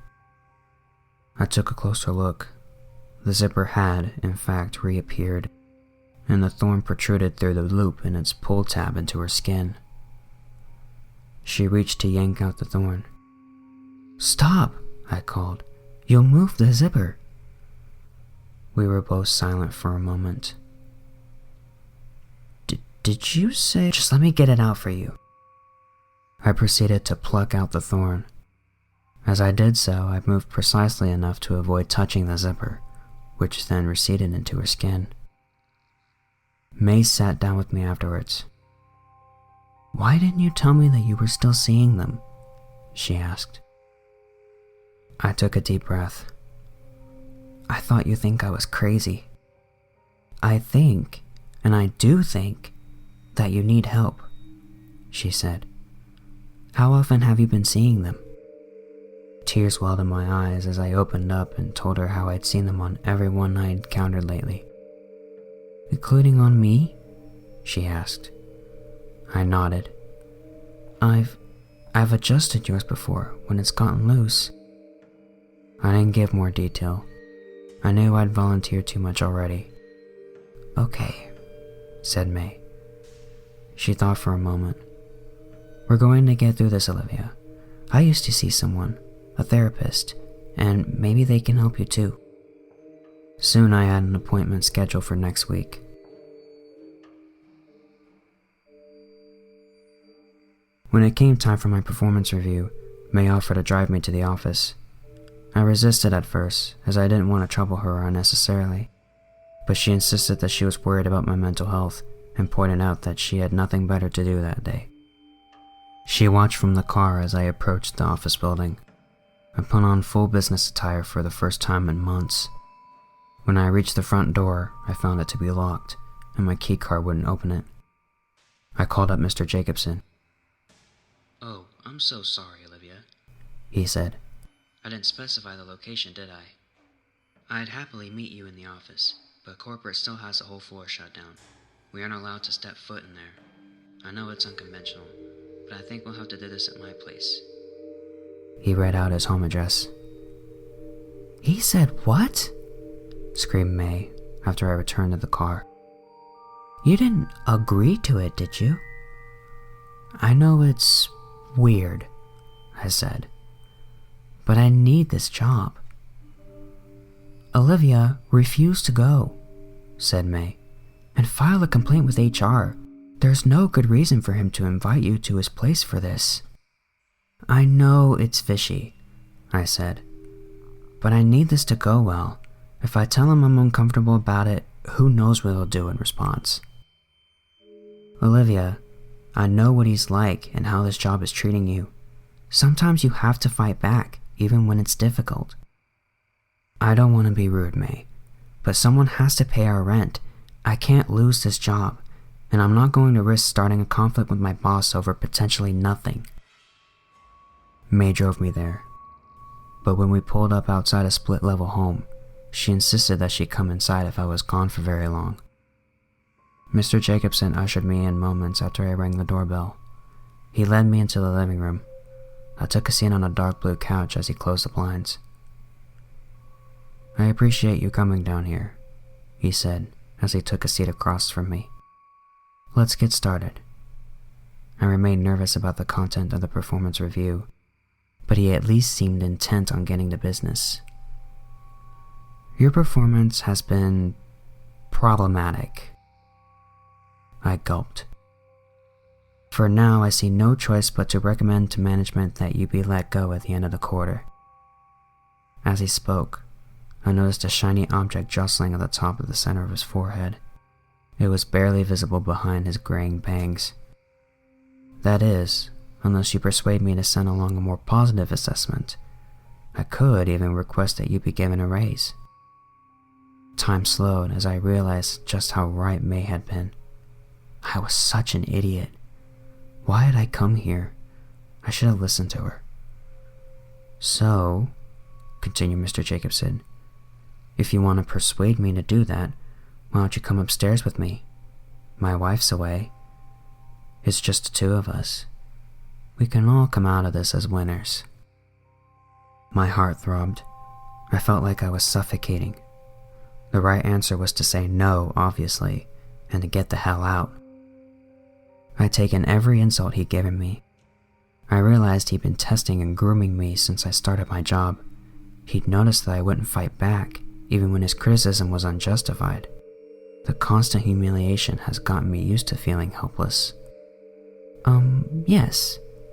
I took a closer look. The zipper had, in fact, reappeared, and the thorn protruded through the loop in its pull tab into her skin. She reached to yank out the thorn. Stop, I called. You'll move the zipper. We were both silent for a moment. Did you say? Just let me get it out for you. I proceeded to pluck out the thorn. As I did so, I moved precisely enough to avoid touching the zipper, which then receded into her skin. May sat down with me afterwards. Why didn't you tell me that you were still seeing them? She asked. I took a deep breath. I thought you'd think I was crazy. I think, and I do think, that you need help, she said. How often have you been seeing them? Tears welled in my eyes as I opened up and told her how I'd seen them on everyone I had encountered lately. Including on me? She asked. I nodded. I've adjusted yours before when it's gotten loose. I didn't give more detail. I knew I'd volunteered too much already. Okay, said May. She thought for a moment. We're going to get through this, Olivia. I used to see someone, a therapist, and maybe they can help you too. Soon I had an appointment scheduled for next week. When it came time for my performance review, May offered to drive me to the office. I resisted at first, as I didn't want to trouble her unnecessarily, but she insisted that she was worried about my mental health and pointed out that she had nothing better to do that day. She watched from the car as I approached the office building. I put on full business attire for the first time in months. When I reached the front door, I found it to be locked, and my keycard wouldn't open it. I called up Mr. Jacobson. Oh, I'm so sorry, Olivia, he said. I didn't specify the location, did I? I'd happily meet you in the office, but corporate still has the whole floor shut down. We aren't allowed to step foot in there. I know it's unconventional, but I think we'll have to do this at my place. He read out his home address. He said what? Screamed May after I returned to the car. You didn't agree to it, did you? I know it's weird, I said, but I need this job. Olivia refused to go, said May, and file a complaint with HR. There's no good reason for him to invite you to his place for this. I know it's fishy, I said, but I need this to go well. If I tell him I'm uncomfortable about it, who knows what he'll do in response. Olivia, I know what he's like and how this job is treating you. Sometimes you have to fight back, even when it's difficult. I don't want to be rude, May, but someone has to pay our rent. I can't lose this job, and I'm not going to risk starting a conflict with my boss over potentially nothing. May drove me there, but when we pulled up outside a split-level home, she insisted that she come inside if I was gone for very long. Mr. Jacobson ushered me in moments after I rang the doorbell. He led me into the living room. I took a seat on a dark blue couch as he closed the blinds. "I appreciate you coming down here," he said as he took a seat across from me. "Let's get started." I remained nervous about the content of the performance review, but he at least seemed intent on getting to business. "Your performance has been problematic." I gulped. "For now, I see no choice but to recommend to management that you be let go at the end of the quarter." As he spoke, I noticed a shiny object jostling at the top of the center of his forehead. It was barely visible behind his graying bangs. "That is, unless you persuade me to send along a more positive assessment. I could even request that you be given a raise." Time slowed as I realized just how right May had been. I was such an idiot. Why had I come here? I should have listened to her. "So," continued Mr. Jacobson, "if you want to persuade me to do that, why don't you come upstairs with me? My wife's away. It's just the two of us. We can all come out of this as winners." My heart throbbed. I felt like I was suffocating. The right answer was to say no, obviously, and to get the hell out. I'd taken every insult he'd given me. I realized he'd been testing and grooming me since I started my job. He'd noticed that I wouldn't fight back, even when his criticism was unjustified. The constant humiliation has gotten me used to feeling helpless.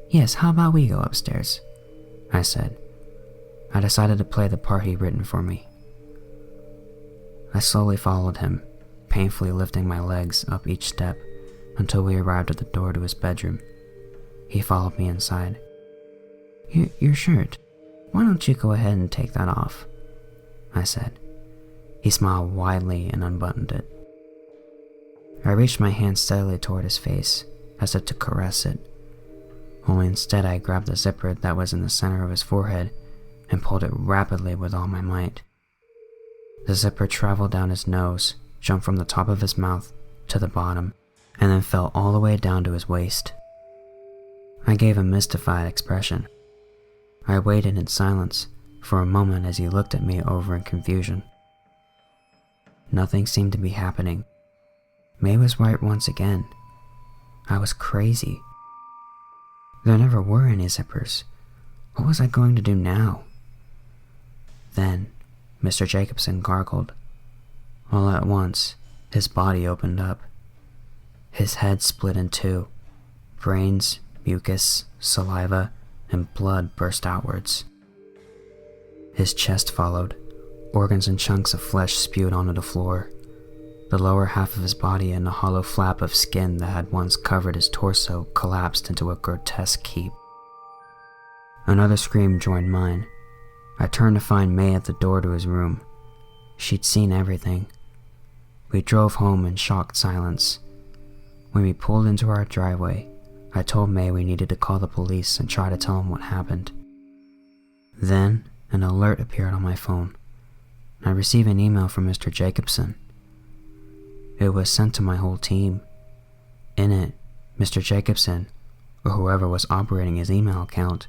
Yes, how about we go upstairs?" I said. I decided to play the part he'd written for me. I slowly followed him, painfully lifting my legs up each step until we arrived at the door to his bedroom. He followed me inside. Your shirt. Why don't you go ahead and take that off?" I said. He smiled widely and unbuttoned it. I reached my hand steadily toward his face, as if to caress it, only instead I grabbed the zipper that was in the center of his forehead and pulled it rapidly with all my might. The zipper traveled down his nose, jumped from the top of his mouth to the bottom, and then fell all the way down to his waist. I gave a mystified expression. I waited in silence for a moment as he looked at me over in confusion. Nothing seemed to be happening. May was right once again. I was crazy. There never were any zippers. What was I going to do now? Then, Mr. Jacobson gargled. All at once, his body opened up. His head split in two. Brains, mucus, saliva, and blood burst outwards. His chest followed. Organs and chunks of flesh spewed onto the floor. The lower half of his body and the hollow flap of skin that had once covered his torso collapsed into a grotesque heap. Another scream joined mine. I turned to find May at the door to his room. She'd seen everything. We drove home in shocked silence. When we pulled into our driveway, I told May we needed to call the police and try to tell them what happened. Then, an alert appeared on my phone. I received an email from Mr. Jacobson. It was sent to my whole team. In it, Mr. Jacobson, or whoever was operating his email account,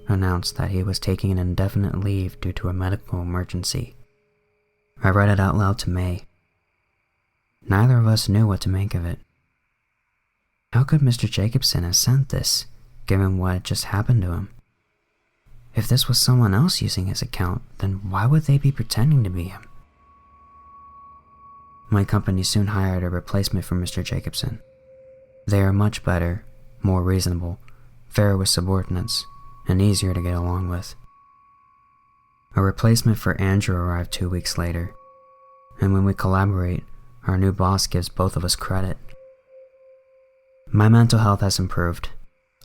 announced that he was taking an indefinite leave due to a medical emergency. I read it out loud to May. Neither of us knew what to make of it. How could Mr. Jacobson have sent this, given what had just happened to him? If this was someone else using his account, then why would they be pretending to be him? My company soon hired a replacement for Mr. Jacobson. They are much better, more reasonable, fairer with subordinates, and easier to get along with. A replacement for Andrew arrived 2 weeks later, and when we collaborate, our new boss gives both of us credit. My mental health has improved.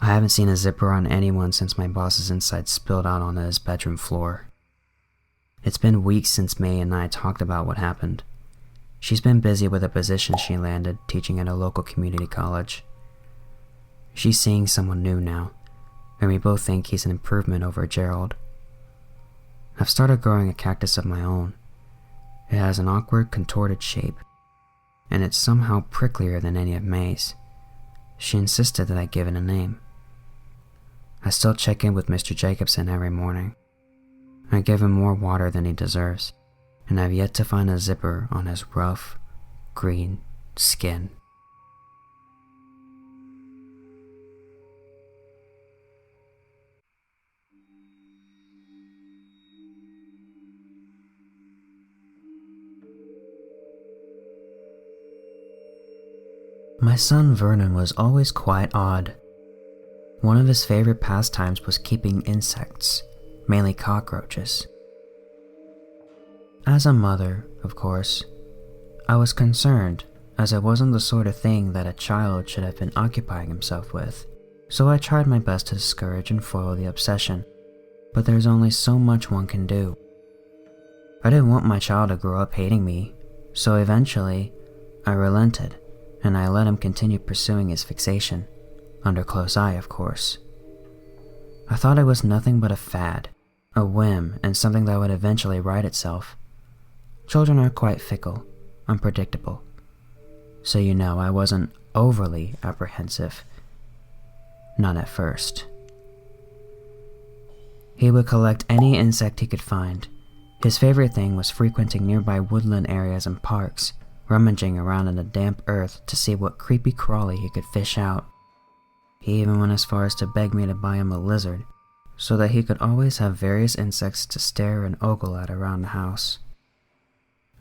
I haven't seen a zipper on anyone since my boss's inside spilled out onto his bedroom floor. It's been weeks since May and I talked about what happened. She's been busy with a position she landed teaching at a local community college. She's seeing someone new now, and we both think he's an improvement over Gerald. I've started growing a cactus of my own. It has an awkward, contorted shape, and it's somehow pricklier than any of May's. She insisted that I give it a name. I still check in with Mr. Jacobson every morning. I give him more water than he deserves, and I've yet to find a zipper on his rough, green skin. My son Vernon was always quite odd. One of his favorite pastimes was keeping insects, mainly cockroaches. As a mother, of course, I was concerned, as it wasn't the sort of thing that a child should have been occupying himself with, so I tried my best to discourage and foil the obsession, but there's only so much one can do. I didn't want my child to grow up hating me, so eventually, I relented, and I let him continue pursuing his fixation, under close eye, of course. I thought it was nothing but a fad, a whim, and something that would eventually right itself. Children are quite fickle, unpredictable. So I wasn't overly apprehensive. Not at first. He would collect any insect he could find. His favorite thing was frequenting nearby woodland areas and parks, rummaging around in the damp earth to see what creepy crawly he could fish out. He even went as far as to beg me to buy him a lizard, so that he could always have various insects to stare and ogle at around the house.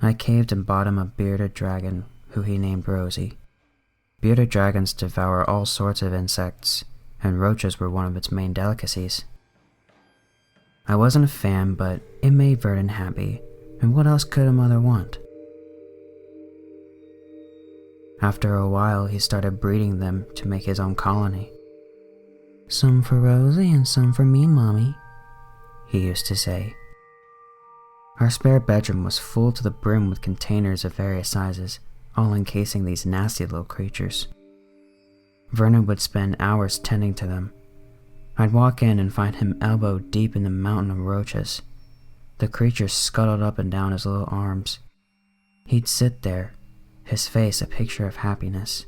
I caved and bought him a bearded dragon, who he named Rosie. Bearded dragons devour all sorts of insects, and roaches were one of its main delicacies. I wasn't a fan, but it made Vernon happy, and what else could a mother want? After a while, he started breeding them to make his own colony. "Some for Rosie and some for me, Mommy," he used to say. Our spare bedroom was full to the brim with containers of various sizes, all encasing these nasty little creatures. Vernon would spend hours tending to them. I'd walk in and find him elbow deep in the mountain of roaches. The creatures scuttled up and down his little arms. He'd sit there, his face a picture of happiness.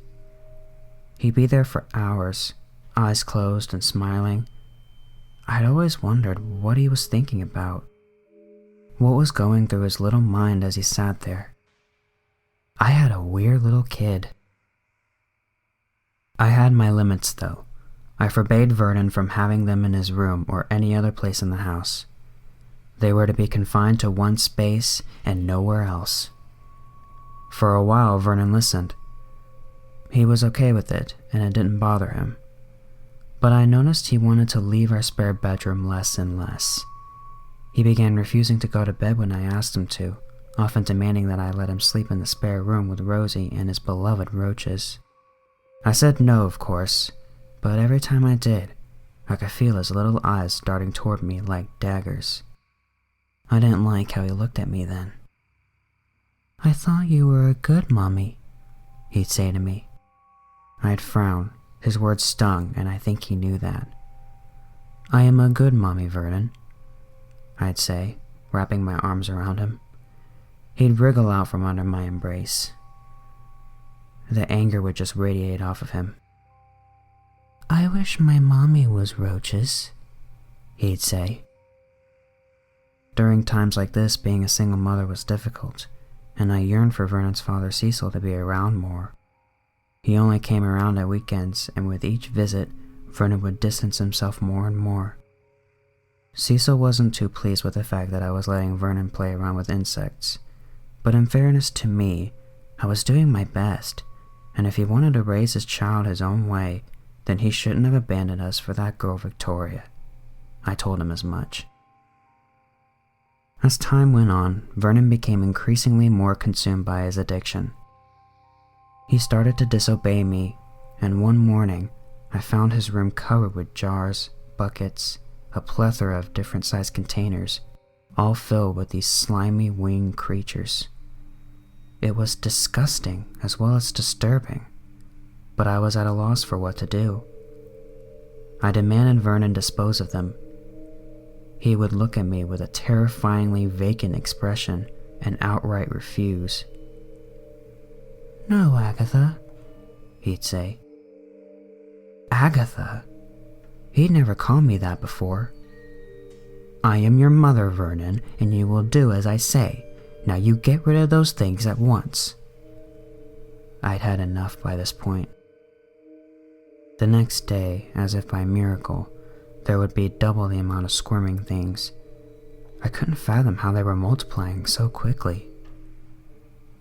He'd be there for hours, eyes closed and smiling. I'd always wondered what he was thinking about. What was going through his little mind as he sat there? I had a weird little kid. I had my limits though. I forbade Vernon from having them in his room or any other place in the house. They were to be confined to one space and nowhere else. For a while, Vernon listened. He was okay with it, and it didn't bother him. But I noticed he wanted to leave our spare bedroom less and less. He began refusing to go to bed when I asked him to, often demanding that I let him sleep in the spare room with Rosie and his beloved roaches. I said no, of course, but every time I did, I could feel his little eyes darting toward me like daggers. I didn't like how he looked at me then. "I thought you were a good mommy," he'd say to me. I'd frown. His words stung, and I think he knew that. "I am a good mommy, Vernon," I'd say, wrapping my arms around him. He'd wriggle out from under my embrace. The anger would just radiate off of him. "I wish my mommy was roaches," he'd say. During times like this, being a single mother was difficult, and I yearned for Vernon's father Cecil to be around more. He only came around at weekends, and with each visit, Vernon would distance himself more and more. Cecil wasn't too pleased with the fact that I was letting Vernon play around with insects, but in fairness to me, I was doing my best, and if he wanted to raise his child his own way, then he shouldn't have abandoned us for that girl Victoria. I told him as much. As time went on, Vernon became increasingly more consumed by his addiction. He started to disobey me, and one morning, I found his room covered with jars, buckets, a plethora of different sized containers, all filled with these slimy winged creatures. It was disgusting as well as disturbing, but I was at a loss for what to do. I demanded Vernon dispose of them. He would look at me with a terrifyingly vacant expression and outright refuse. "No, Agatha," he'd say. Agatha? He'd never called me that before. "I am your mother, Vernon, and you will do as I say. Now you get rid of those things at once." I'd had enough by this point. The next day, as if by miracle, there would be double the amount of squirming things. I couldn't fathom how they were multiplying so quickly.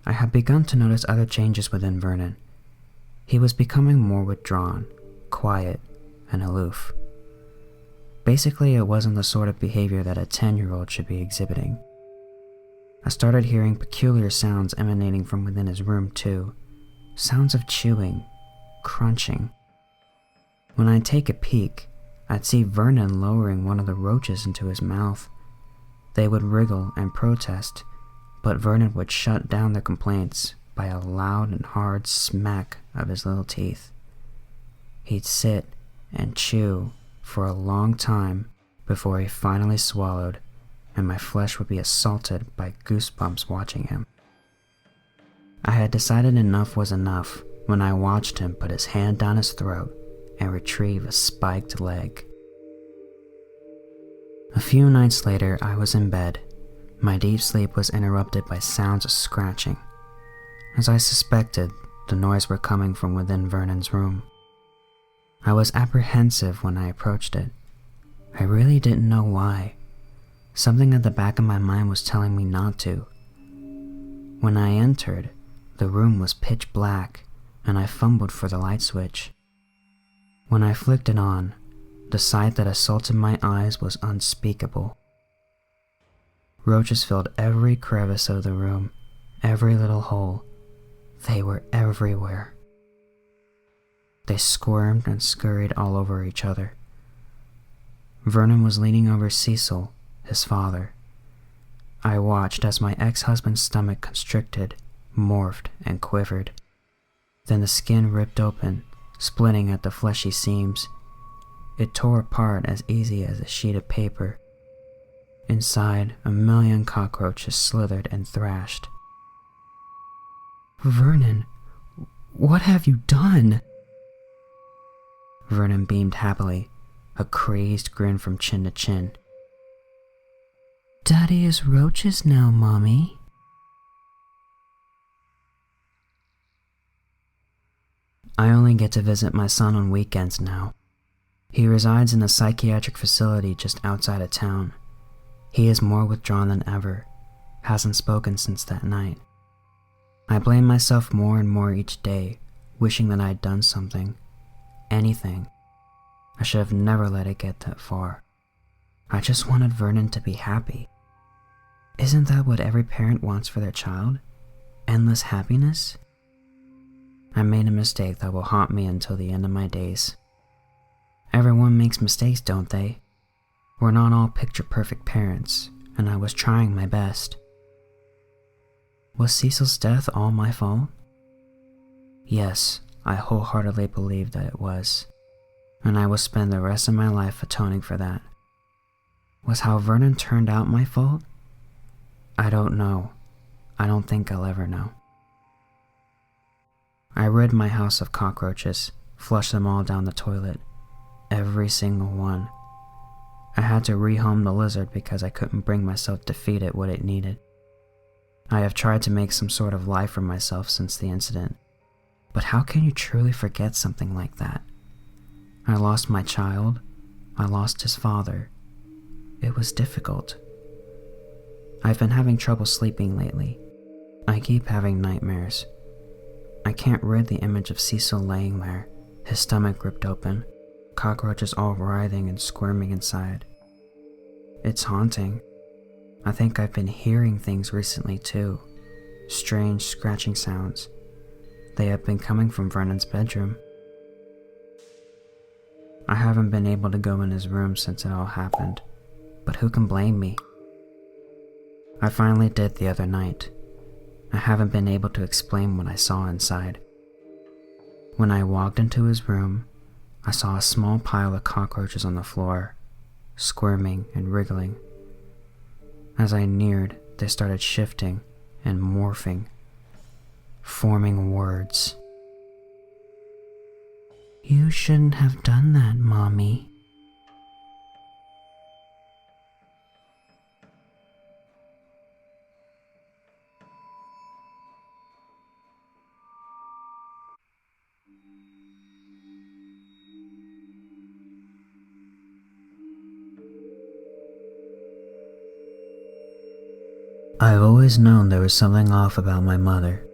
I had begun to notice other changes within Vernon. He was becoming more withdrawn, quiet, and aloof. Basically, it wasn't the sort of behavior that a 10-year-old should be exhibiting. I started hearing peculiar sounds emanating from within his room too. Sounds of chewing, crunching. When I'd take a peek, I'd see Vernon lowering one of the roaches into his mouth. They would wriggle and protest, but Vernon would shut down their complaints by a loud and hard smack of his little teeth. He'd sit and chew for a long time before he finally swallowed, and my flesh would be assaulted by goosebumps watching him. I had decided enough was enough when I watched him put his hand down his throat and retrieve a spiked leg. A few nights later, I was in bed. My deep sleep was interrupted by sounds of scratching. As I suspected, the noise were coming from within Vernon's room. I was apprehensive when I approached it. I really didn't know why. Something at the back of my mind was telling me not to. When I entered, the room was pitch black, and I fumbled for the light switch. When I flicked it on, the sight that assaulted my eyes was unspeakable. Roaches filled every crevice of the room, every little hole. They were everywhere. They squirmed and scurried all over each other. Vernon was leaning over Cecil, his father. I watched as my ex-husband's stomach constricted, morphed, and quivered. Then the skin ripped open, splitting at the fleshy seams. It tore apart as easy as a sheet of paper. Inside, a million cockroaches slithered and thrashed. "Vernon, what have you done?" Vernon beamed happily, a crazed grin from chin to chin. "Daddy is roaches now, Mommy." I only get to visit my son on weekends now. He resides in a psychiatric facility just outside of town. He is more withdrawn than ever, hasn't spoken since that night. I blame myself more and more each day, wishing that I'd done something. Anything. I should have never let it get that far. I just wanted Vernon to be happy. Isn't that what every parent wants for their child? Endless happiness? I made a mistake that will haunt me until the end of my days. Everyone makes mistakes, don't they? We're not all picture-perfect parents, and I was trying my best. Was Cecil's death all my fault? Yes, I wholeheartedly believe that it was, and I will spend the rest of my life atoning for that. Was how Vernon turned out my fault? I don't know. I don't think I'll ever know. I rid my house of cockroaches, flushed them all down the toilet. Every single one. I had to rehome the lizard because I couldn't bring myself to feed it what it needed. I have tried to make some sort of life for myself since the incident. But how can you truly forget something like that? I lost my child. I lost his father. It was difficult. I've been having trouble sleeping lately. I keep having nightmares. I can't rid the image of Cecil laying there, his stomach ripped open, cockroaches all writhing and squirming inside. It's haunting. I think I've been hearing things recently too. Strange scratching sounds. They have been coming from Vernon's bedroom. I haven't been able to go in his room since it all happened, but who can blame me? I finally did the other night. I haven't been able to explain what I saw inside. When I walked into his room, I saw a small pile of cockroaches on the floor, squirming and wriggling. As I neared, they started shifting and morphing, forming words. "You shouldn't have done that, Mommy." I've always known there was something off about my mother.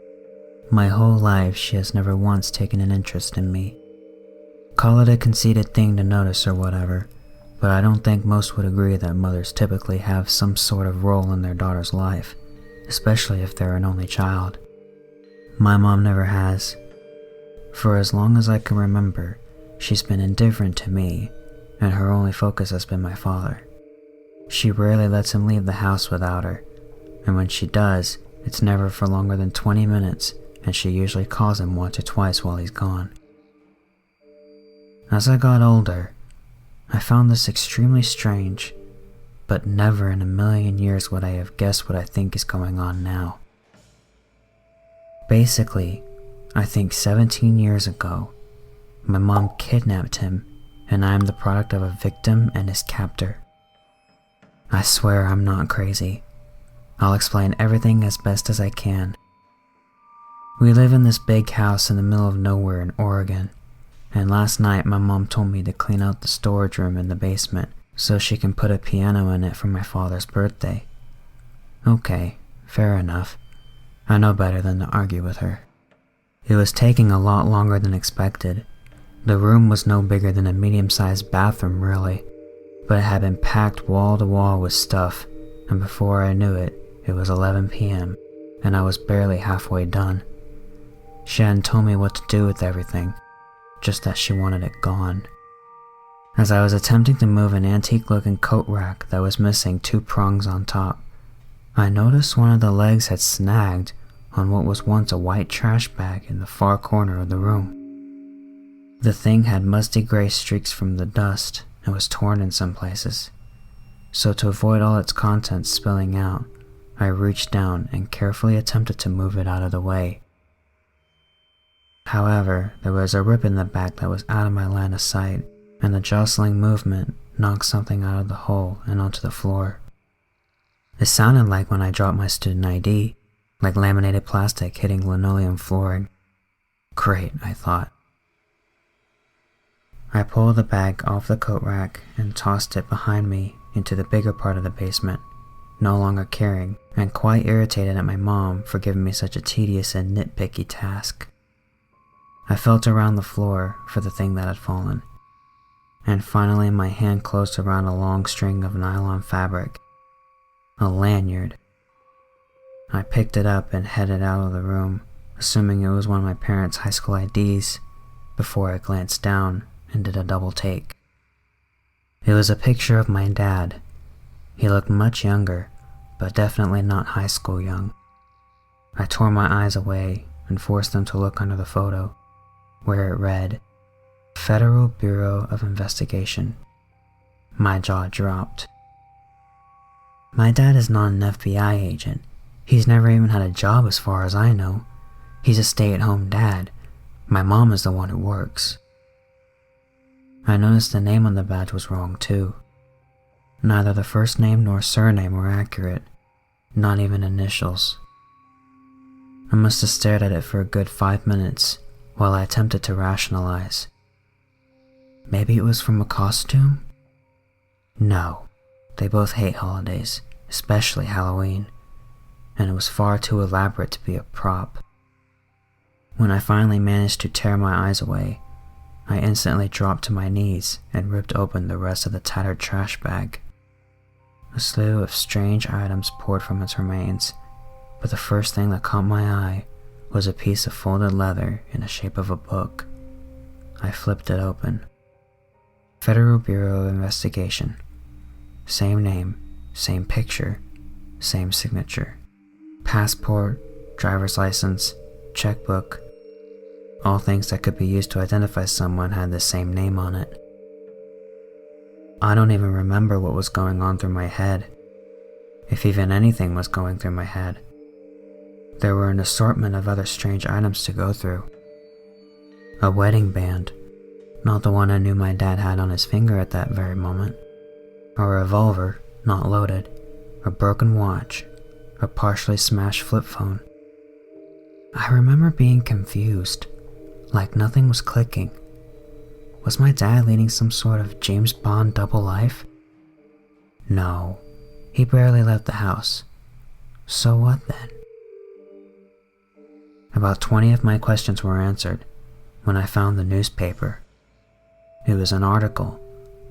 My whole life, she has never once taken an interest in me. Call it a conceited thing to notice or whatever, but I don't think most would agree that mothers typically have some sort of role in their daughter's life, especially if they're an only child. My mom never has. For as long as I can remember, she's been indifferent to me, and her only focus has been my father. She rarely lets him leave the house without her, and when she does, it's never for longer than 20 minutes, and she usually calls him once or twice while he's gone. As I got older, I found this extremely strange, but never in a million years would I have guessed what I think is going on now. Basically, I think 17 years ago, my mom kidnapped him, and I am the product of a victim and his captor. I swear I'm not crazy. I'll explain everything as best as I can. We live in this big house in the middle of nowhere in Oregon, and last night my mom told me to clean out the storage room in the basement so she can put a piano in it for my father's birthday. Okay, fair enough. I know better than to argue with her. It was taking a lot longer than expected. The room was no bigger than a medium-sized bathroom really, but it had been packed wall to wall with stuff, and before I knew it, it was 11 p.m., and I was barely halfway done. She hadn't told me what to do with everything, just that she wanted it gone. As I was attempting to move an antique-looking coat rack that was missing 2 prongs on top, I noticed one of the legs had snagged on what was once a white trash bag in the far corner of the room. The thing had musty gray streaks from the dust and was torn in some places, so to avoid all its contents spilling out, I reached down and carefully attempted to move it out of the way. However, there was a rip in the back that was out of my line of sight, and the jostling movement knocked something out of the hole and onto the floor. It sounded like when I dropped my student ID, like laminated plastic hitting linoleum flooring. Great, I thought. I pulled the bag off the coat rack and tossed it behind me into the bigger part of the basement, no longer caring, and quite irritated at my mom for giving me such a tedious and nitpicky task. I felt around the floor for the thing that had fallen, and finally my hand closed around a long string of nylon fabric, a lanyard. I picked it up and headed out of the room, assuming it was one of my parents' high school IDs, before I glanced down and did a double take. It was a picture of my dad. He looked much younger, but definitely not high school young. I tore my eyes away and forced them to look under the photo, where it read, Federal Bureau of Investigation. My jaw dropped. My dad is not an FBI agent. He's never even had a job as far as I know. He's a stay-at-home dad. My mom is the one who works. I noticed the name on the badge was wrong too. Neither the first name nor surname were accurate, not even initials. I must have stared at it for a good 5 minutes while I attempted to rationalize. Maybe it was from a costume? No, they both hate holidays, especially Halloween, and it was far too elaborate to be a prop. When I finally managed to tear my eyes away, I instantly dropped to my knees and ripped open the rest of the tattered trash bag. A slew of strange items poured from its remains, but the first thing that caught my eye was a piece of folded leather in the shape of a book. I flipped it open. Federal Bureau of Investigation. Same name, same picture, same signature. Passport, driver's license, checkbook. All things that could be used to identify someone had the same name on it. I don't even remember what was going on through my head, if even anything was going through my head. There were an assortment of other strange items to go through. A wedding band, not the one I knew my dad had on his finger at that very moment. A revolver, not loaded. A broken watch. A partially smashed flip phone. I remember being confused, like nothing was clicking. Was my dad leading some sort of James Bond double life? No, he barely left the house. So what then? About 20 of my questions were answered when I found the newspaper. It was an article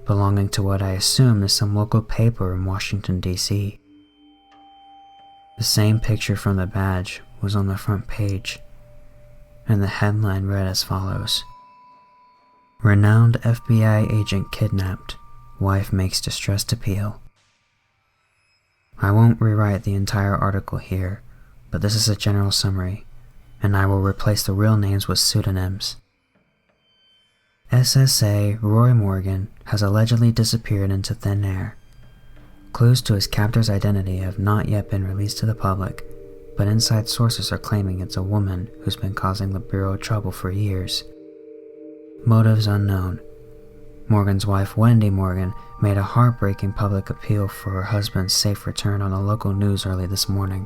belonging to what I assumed is some local paper in Washington, D.C. The same picture from the badge was on the front page, and the headline read as follows: Renowned FBI agent kidnapped, wife makes distressed appeal. I won't rewrite the entire article here, but this is a general summary, and I will replace the real names with pseudonyms. SSA Roy Morgan has allegedly disappeared into thin air. Clues to his captor's identity have not yet been released to the public, but inside sources are claiming it's a woman who's been causing the Bureau trouble for years. Motives unknown. Morgan's wife Wendy Morgan made a heartbreaking public appeal for her husband's safe return on the local news early this morning.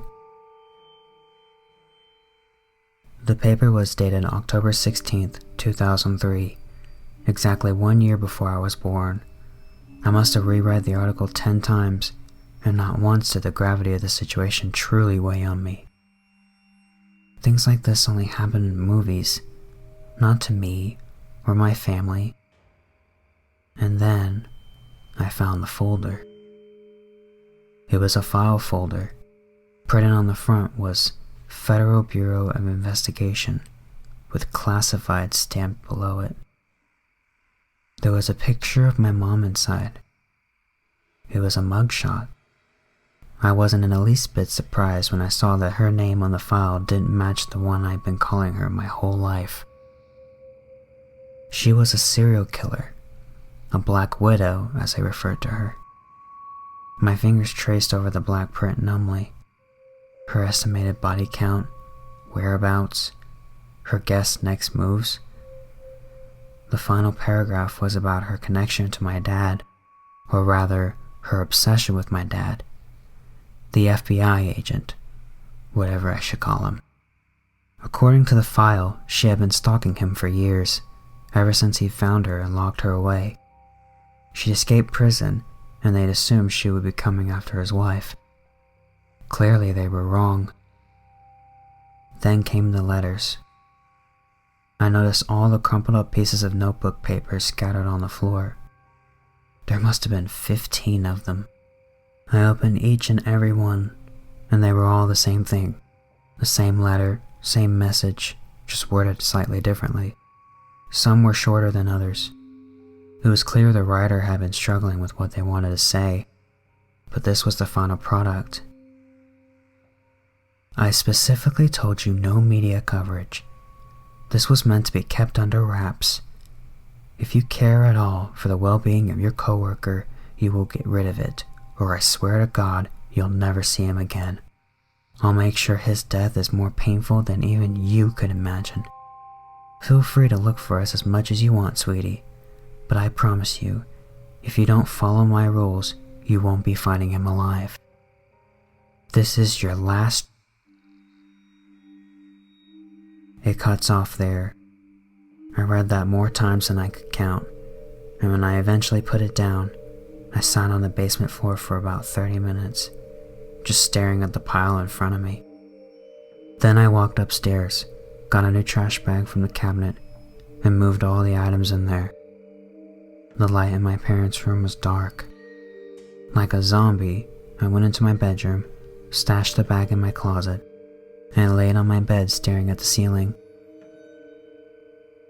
The paper was dated October 16th, 2003, exactly 1 year before I was born. I must have reread the article 10 times, and not once did the gravity of the situation truly weigh on me. Things like this only happen in movies, not to me or my family. And then I found the folder. It was a file folder. Printed on the front was Federal Bureau of Investigation, with classified stamped below it. There was a picture of my mom inside. It was a mugshot. I wasn't in the least bit surprised when I saw that her name on the file didn't match the one I'd been calling her my whole life. She was a serial killer, a black widow as I referred to her. My fingers traced over the black print numbly. Her estimated body count, whereabouts, her guess next moves. The final paragraph was about her connection to my dad, or rather, her obsession with my dad. The FBI agent, whatever I should call him. According to the file, she had been stalking him for years, ever since he found her and locked her away. She'd escaped prison, and they'd assumed she would be coming after his wife. Clearly they were wrong. Then came the letters. I noticed all the crumpled up pieces of notebook paper scattered on the floor. There must have been 15 of them. I opened each and every one, and they were all the same thing. The same letter, same message, just worded slightly differently. Some were shorter than others. It was clear the writer had been struggling with what they wanted to say, but this was the final product. I specifically told you no media coverage. This was meant to be kept under wraps. If you care at all for the well-being of your coworker, you will get rid of it, or I swear to God, you'll never see him again. I'll make sure his death is more painful than even you could imagine. Feel free to look for us as much as you want, sweetie, but I promise you, if you don't follow my rules, you won't be finding him alive. This is your last. It cuts off there. I read that more times than I could count, and when I eventually put it down, I sat on the basement floor for about 30 minutes, just staring at the pile in front of me. Then I walked upstairs, got a new trash bag from the cabinet, and moved all the items in there. The light in my parents' room was dark. Like a zombie, I went into my bedroom, stashed the bag in my closet, and laid on my bed staring at the ceiling.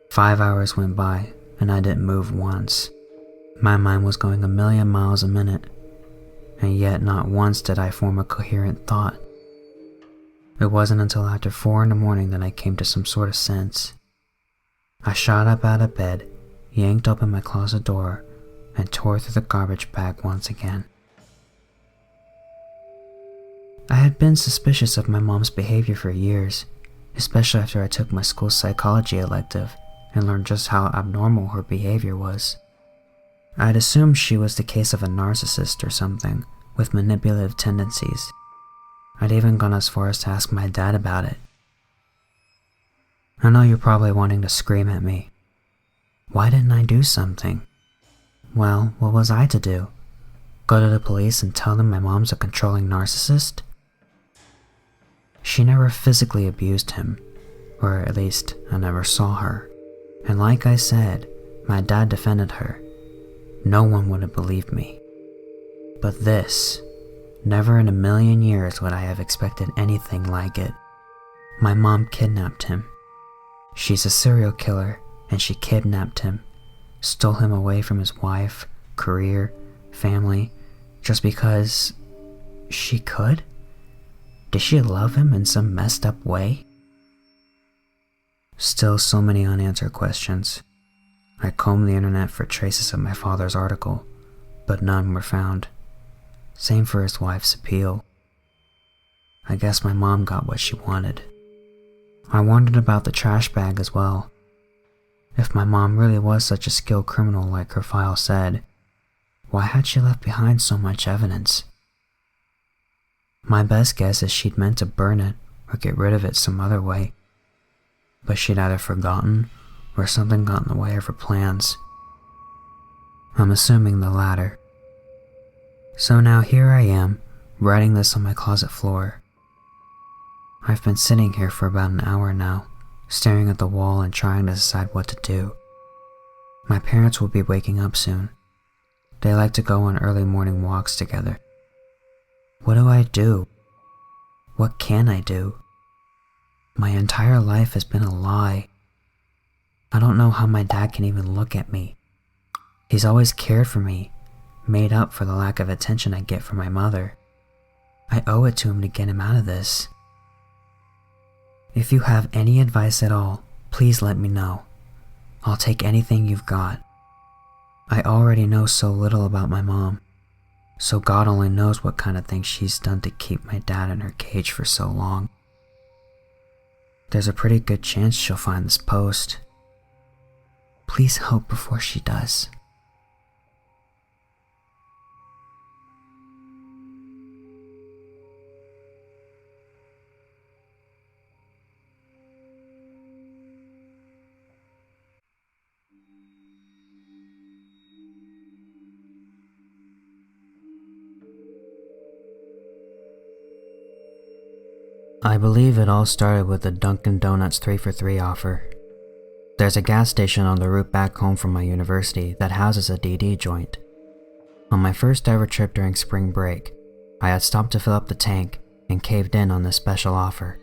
5 hours went by, and I didn't move once. My mind was going a million miles a minute, and yet not once did I form a coherent thought. It wasn't until after 4 in the morning that I came to some sort of sense. I shot up out of bed, yanked open my closet door, and tore through the garbage bag once again. I had been suspicious of my mom's behavior for years, especially after I took my school's psychology elective and learned just how abnormal her behavior was. I had assumed she was the case of a narcissist or something, with manipulative tendencies. I'd even gone as far as to ask my dad about it. I know you're probably wanting to scream at me. Why didn't I do something? Well, what was I to do? Go to the police and tell them my mom's a controlling narcissist? She never physically abused him, or at least I never saw her. And like I said, my dad defended her. No one would have believed me. But this, never in a million years would I have expected anything like it. My mom kidnapped him. She's a serial killer, and she kidnapped him, stole him away from his wife, career, family, just because she could? Did she love him in some messed up way? Still so many unanswered questions. I combed the internet for traces of my father's article, but none were found. Same for his wife's appeal. I guess my mom got what she wanted. I wondered about the trash bag as well. If my mom really was such a skilled criminal like her file said, why had she left behind so much evidence? My best guess is she'd meant to burn it or get rid of it some other way, but she'd either forgotten or something got in the way of her plans. I'm assuming the latter. So now here I am, writing this on my closet floor. I've been sitting here for about an hour now, staring at the wall and trying to decide what to do. My parents will be waking up soon. They like to go on early morning walks together. What do I do? What can I do? My entire life has been a lie. I don't know how my dad can even look at me. He's always cared for me, made up for the lack of attention I get from my mother. I owe it to him to get him out of this. If you have any advice at all, please let me know. I'll take anything you've got. I already know so little about my mom, so God only knows what kind of things she's done to keep my dad in her cage for so long. There's a pretty good chance she'll find this post. Please help before she does. I believe it all started with the Dunkin' Donuts 3 for 3 offer. There's a gas station on the route back home from my university that houses a DD joint. On my first ever trip during spring break, I had stopped to fill up the tank and caved in on this special offer.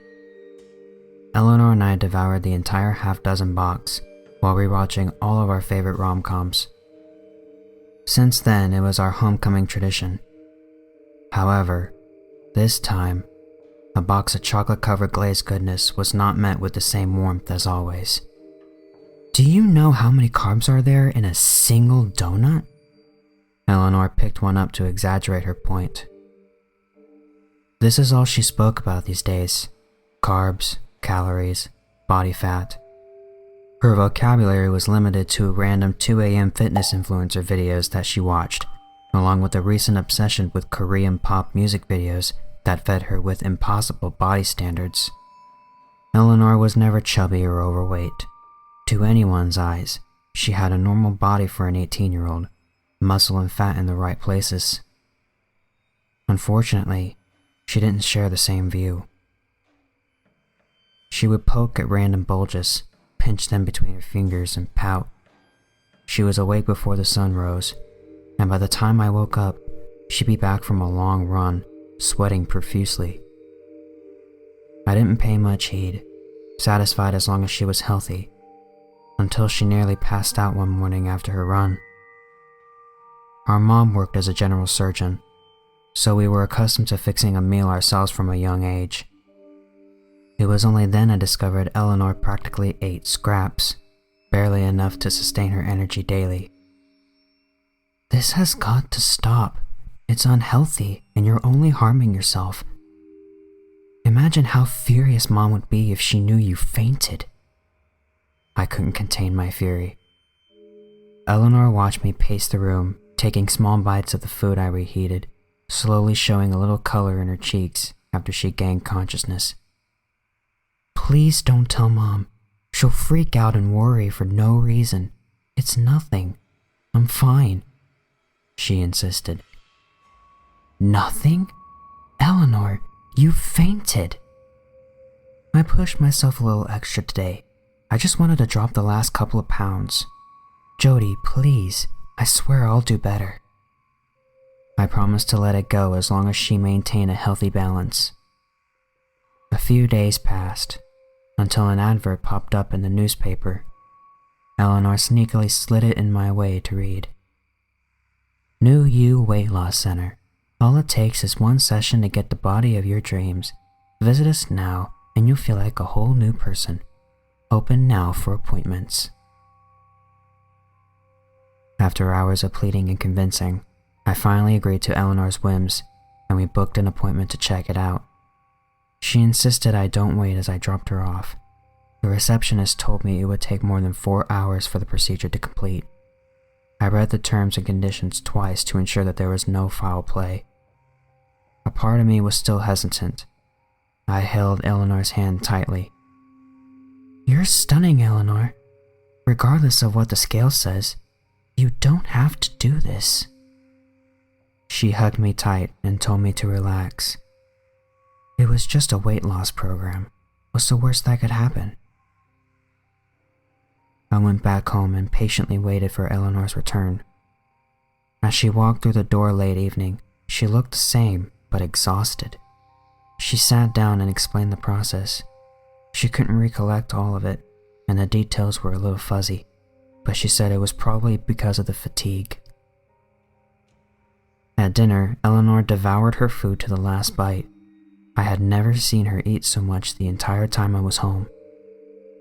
Eleanor and I devoured the entire half-dozen box while rewatching all of our favorite rom-coms. Since then, it was our homecoming tradition. However, this time, a box of chocolate-covered glazed goodness was not met with the same warmth as always. Do you know how many carbs are there in a single donut? Eleanor picked one up to exaggerate her point. This is all she spoke about these days: carbs, calories, body fat. Her vocabulary was limited to random 2 a.m. fitness influencer videos that she watched, along with a recent obsession with Korean pop music videos that fed her with impossible body standards. Eleanor was never chubby or overweight. To anyone's eyes, she had a normal body for an 18-year-old, muscle and fat in the right places. Unfortunately, she didn't share the same view. She would poke at random bulges, pinch them between her fingers, and pout. She was awake before the sun rose, and by the time I woke up, she'd be back from a long run, sweating profusely. I didn't pay much heed, satisfied as long as she was healthy, until she nearly passed out one morning after her run. Our mom worked as a general surgeon, so we were accustomed to fixing a meal ourselves from a young age. It was only then I discovered Eleanor practically ate scraps, barely enough to sustain her energy daily. "This has got to stop. It's unhealthy, and you're only harming yourself. Imagine how furious Mom would be if she knew you fainted." I couldn't contain my fury. Eleanor watched me pace the room, taking small bites of the food I reheated, slowly showing a little color in her cheeks after she gained consciousness. "Please don't tell Mom. She'll freak out and worry for no reason. It's nothing. I'm fine," she insisted. "Nothing? Eleanor, you fainted." "I pushed myself a little extra today. I just wanted to drop the last couple of pounds. Jody, please, I swear I'll do better." I promised to let it go as long as she maintained a healthy balance. A few days passed, until an advert popped up in the newspaper. Eleanor sneakily slid it in my way to read. "New You Weight Loss Center. All it takes is one session to get the body of your dreams. Visit us now and you'll feel like a whole new person. Open now for appointments." After hours of pleading and convincing, I finally agreed to Eleanor's whims, and we booked an appointment to check it out. She insisted I don't wait as I dropped her off. The receptionist told me it would take more than 4 hours for the procedure to complete. I read the terms and conditions twice to ensure that there was no foul play. A part of me was still hesitant. I held Eleanor's hand tightly. "You're stunning, Eleanor. Regardless of what the scale says, you don't have to do this." She hugged me tight and told me to relax. It was just a weight loss program. What's the worst that could happen? I went back home and patiently waited for Eleanor's return. As she walked through the door late evening, she looked the same, but exhausted. She sat down and explained the process. She couldn't recollect all of it, and the details were a little fuzzy, but she said it was probably because of the fatigue. At dinner, Eleanor devoured her food to the last bite. I had never seen her eat so much the entire time I was home.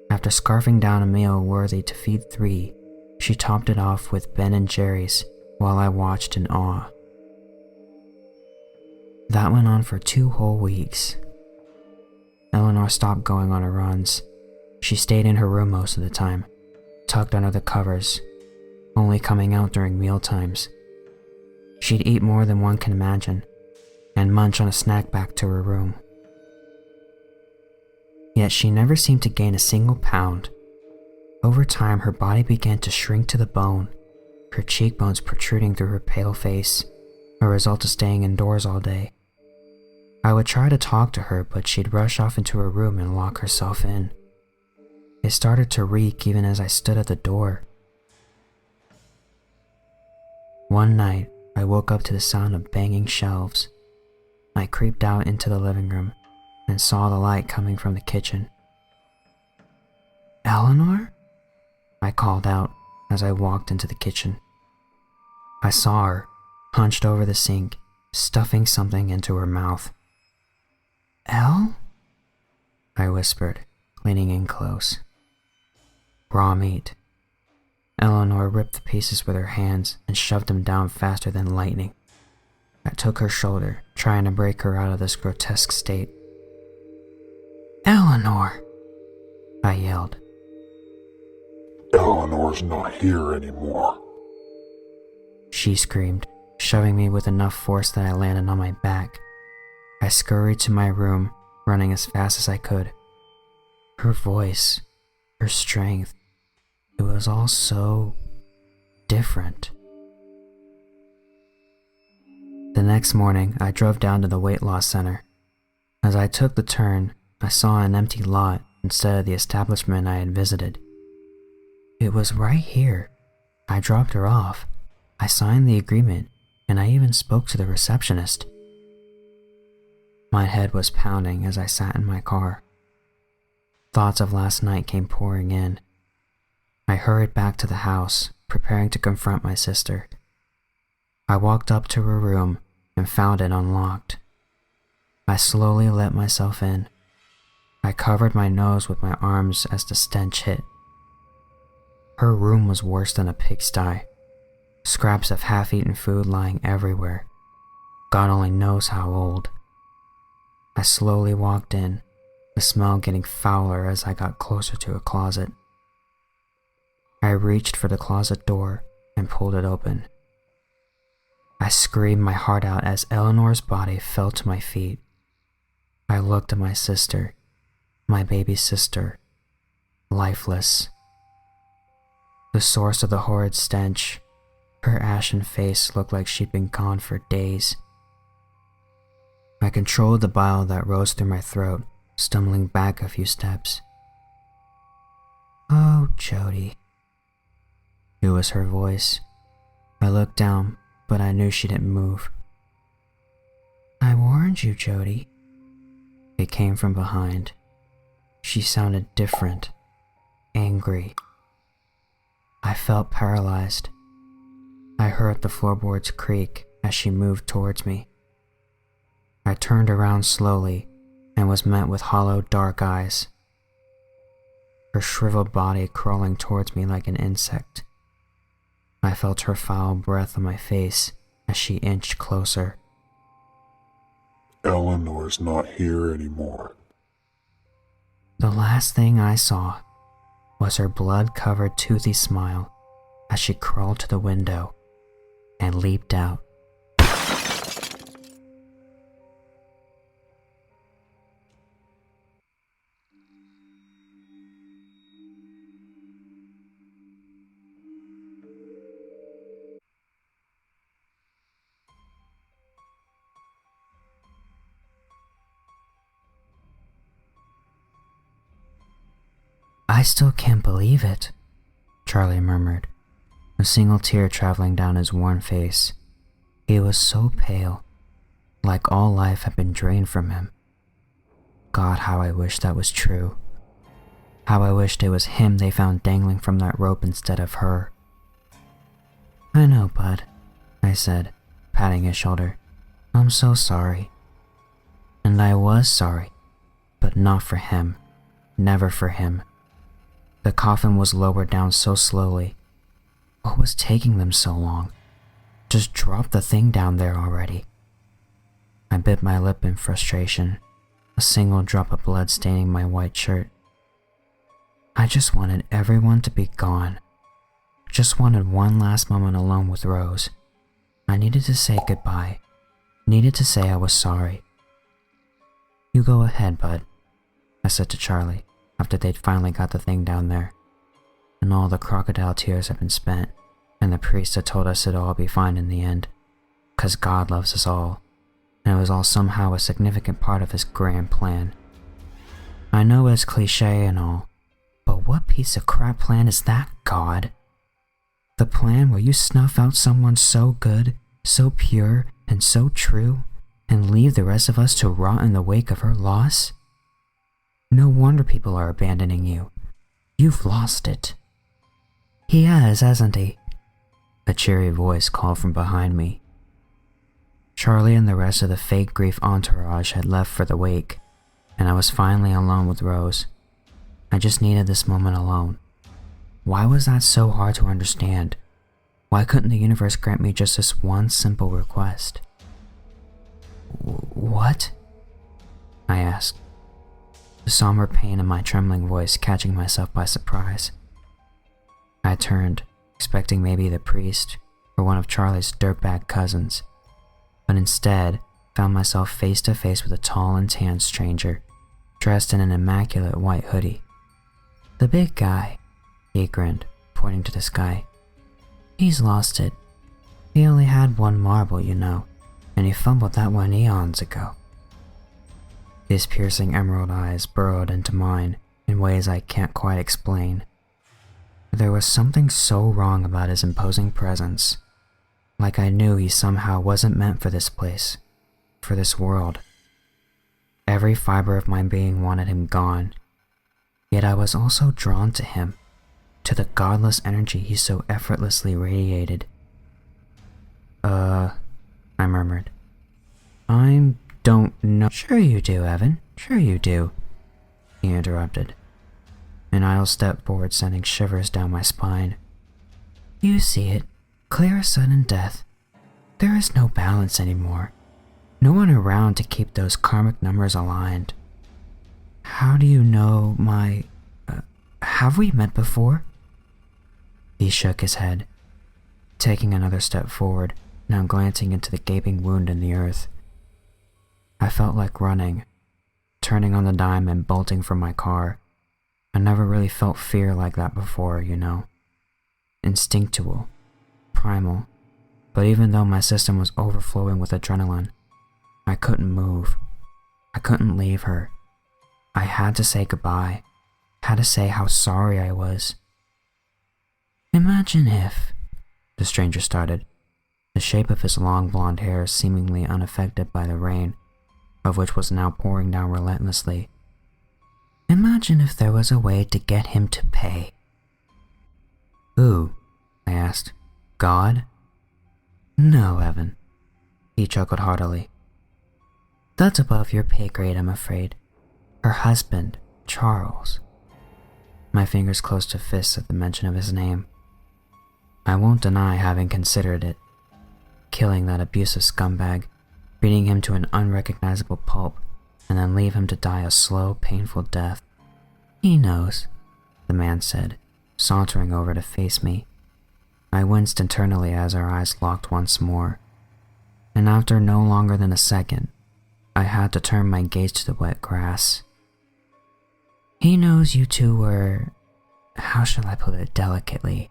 After scarfing down a meal worthy to feed 3, she topped it off with Ben and Jerry's while I watched in awe. That went on for 2 whole weeks. Eleanor stopped going on her runs. She stayed in her room most of the time, tucked under the covers, only coming out during meal times. She'd eat more than one can imagine, and munch on a snack back to her room. Yet she never seemed to gain a single pound. Over time, her body began to shrink to the bone, her cheekbones protruding through her pale face, a result of staying indoors all day. I would try to talk to her, but she'd rush off into her room and lock herself in. It started to reek even as I stood at the door. One night, I woke up to the sound of banging shelves. I creeped out into the living room and saw the light coming from the kitchen. "Eleanor?" I called out as I walked into the kitchen. I saw her, hunched over the sink, stuffing something into her mouth. "Elle?" I whispered, leaning in close. Raw meat. Eleanor ripped the pieces with her hands and shoved them down faster than lightning. I took her shoulder, trying to break her out of this grotesque state. "Eleanor!" I yelled. "Eleanor's not here anymore," she screamed, shoving me with enough force that I landed on my back. I scurried to my room, running as fast as I could. Her voice, her strength, it was all so different. The next morning, I drove down to the weight loss center. As I took the turn, I saw an empty lot instead of the establishment I had visited. It was right here. I dropped her off. I signed the agreement, and I even spoke to the receptionist. My head was pounding as I sat in my car. Thoughts of last night came pouring in. I hurried back to the house, preparing to confront my sister. I walked up to her room and found it unlocked. I slowly let myself in. I covered my nose with my arms as the stench hit. Her room was worse than a pigsty. Scraps of half-eaten food lying everywhere. God only knows how old. I slowly walked in, the smell getting fouler as I got closer to a closet. I reached for the closet door and pulled it open. I screamed my heart out as Eleanor's body fell to my feet. I looked at my sister, my baby sister, lifeless. The source of the horrid stench, her ashen face looked like she'd been gone for days. I controlled the bile that rose through my throat, stumbling back a few steps. "Oh, Jody." It was her voice. I looked down, but I knew she didn't move. "I warned you, Jody." It came from behind. She sounded different, angry. I felt paralyzed. I heard the floorboards creak as she moved towards me. I turned around slowly and was met with hollow, dark eyes. Her shriveled body crawling towards me like an insect. I felt her foul breath on my face as she inched closer. Eleanor's not here anymore. The last thing I saw was her blood-covered toothy smile as she crawled to the window and leaped out. "I still can't believe it," Charlie murmured, a single tear traveling down his worn face. He was so pale, like all life had been drained from him. God, how I wish that was true. How I wished it was him they found dangling from that rope instead of her. "I know, bud," I said, patting his shoulder. "I'm so sorry." And I was sorry, but not for him. Never for him. The coffin was lowered down so slowly. What was taking them so long? Just drop the thing down there already. I bit my lip in frustration, a single drop of blood staining my white shirt. I just wanted everyone to be gone. Just wanted one last moment alone with Rose. I needed to say goodbye. Needed to say I was sorry. "You go ahead, bud," I said to Charlie after they'd finally got the thing down there, and all the crocodile tears had been spent, and the priest had told us it'd all be fine in the end, 'cause God loves us all, and it was all somehow a significant part of his grand plan. I know it's cliche and all, but what piece of crap plan is that, God? The plan where you snuff out someone so good, so pure, and so true, and leave the rest of us to rot in the wake of her loss? No wonder people are abandoning you. You've lost it." "He has, hasn't he?" A cheery voice called from behind me. Charlie and the rest of the fake grief entourage had left for the wake, and I was finally alone with Rose. I just needed this moment alone. Why was that so hard to understand? Why couldn't the universe grant me just this one simple request? "What?" I asked, the somber pain in my trembling voice catching myself by surprise. I turned, expecting maybe the priest or one of Charlie's dirtbag cousins, but instead found myself face to face with a tall and tan stranger, dressed in an immaculate white hoodie. "The big guy," he grinned, pointing to the sky. "He's lost it. He only had one marble, you know, and he fumbled that one eons ago." His piercing emerald eyes burrowed into mine in ways I can't quite explain. There was something so wrong about his imposing presence, like I knew he somehow wasn't meant for this place, for this world. Every fiber of my being wanted him gone, yet I was also drawn to him, to the godless energy he so effortlessly radiated. I murmured. I don't know. Sure you do, Evan. Sure you do, he interrupted. And I'll step forward, sending shivers down my spine. You see it, clear as sudden death. There is no balance anymore. No one around to keep those karmic numbers aligned. How do you know my... have we met before? He shook his head, taking another step forward, now glancing into the gaping wound in the earth. I felt like running, turning on the dime and bolting from my car. I never really felt fear like that before, you know. Instinctual, primal, but even though my system was overflowing with adrenaline, I couldn't move. I couldn't leave her. I had to say goodbye, had to say how sorry I was. Imagine if, the stranger started, the shape of his long blonde hair seemingly unaffected by the rain, of which was now pouring down relentlessly. Imagine if there was a way to get him to pay. Who? I asked. God? No, Evan. He chuckled heartily. That's above your pay grade, I'm afraid. Her husband, Charles. My fingers closed to fists at the mention of his name. I won't deny having considered it. Killing that abusive scumbag, beating him to an unrecognizable pulp, and then leave him to die a slow, painful death. He knows, the man said, sauntering over to face me. I winced internally as our eyes locked once more, and after no longer than a second, I had to turn my gaze to the wet grass. He knows you two were, how shall I put it delicately,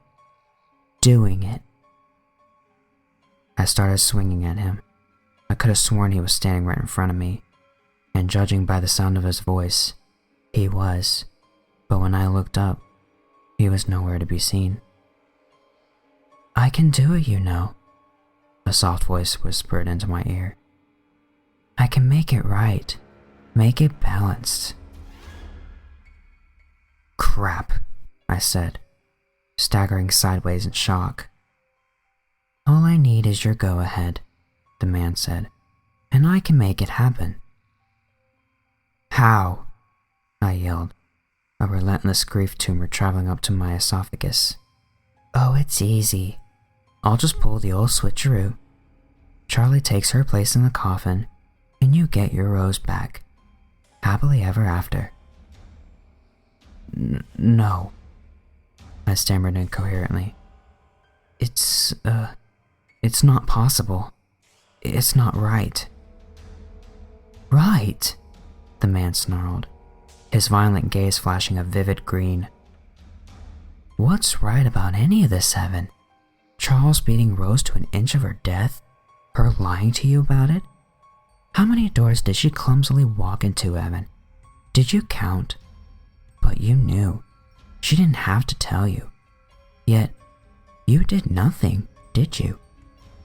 doing it. I started swinging at him. I could have sworn he was standing right in front of me, and judging by the sound of his voice, he was, but when I looked up, he was nowhere to be seen. I can do it, you know, a soft voice whispered into my ear. I can make it right, make it balanced. Crap, I said, staggering sideways in shock. All I need is your go-ahead, the man said, and I can make it happen. How? I yelled, a relentless grief tumor traveling up to my esophagus. Oh, it's easy. I'll just pull the old switcheroo. Charlie takes her place in the coffin, and you get your rose back. Happily ever after. No, I stammered incoherently. It's not possible. It's not right. Right, the man snarled, his violent gaze flashing a vivid green. What's right about any of this, Evan? Charles beating Rose to an inch of her death? Her lying to you about it? How many doors did she clumsily walk into, Evan? Did you count? But you knew. She didn't have to tell you. Yet, you did nothing, did you?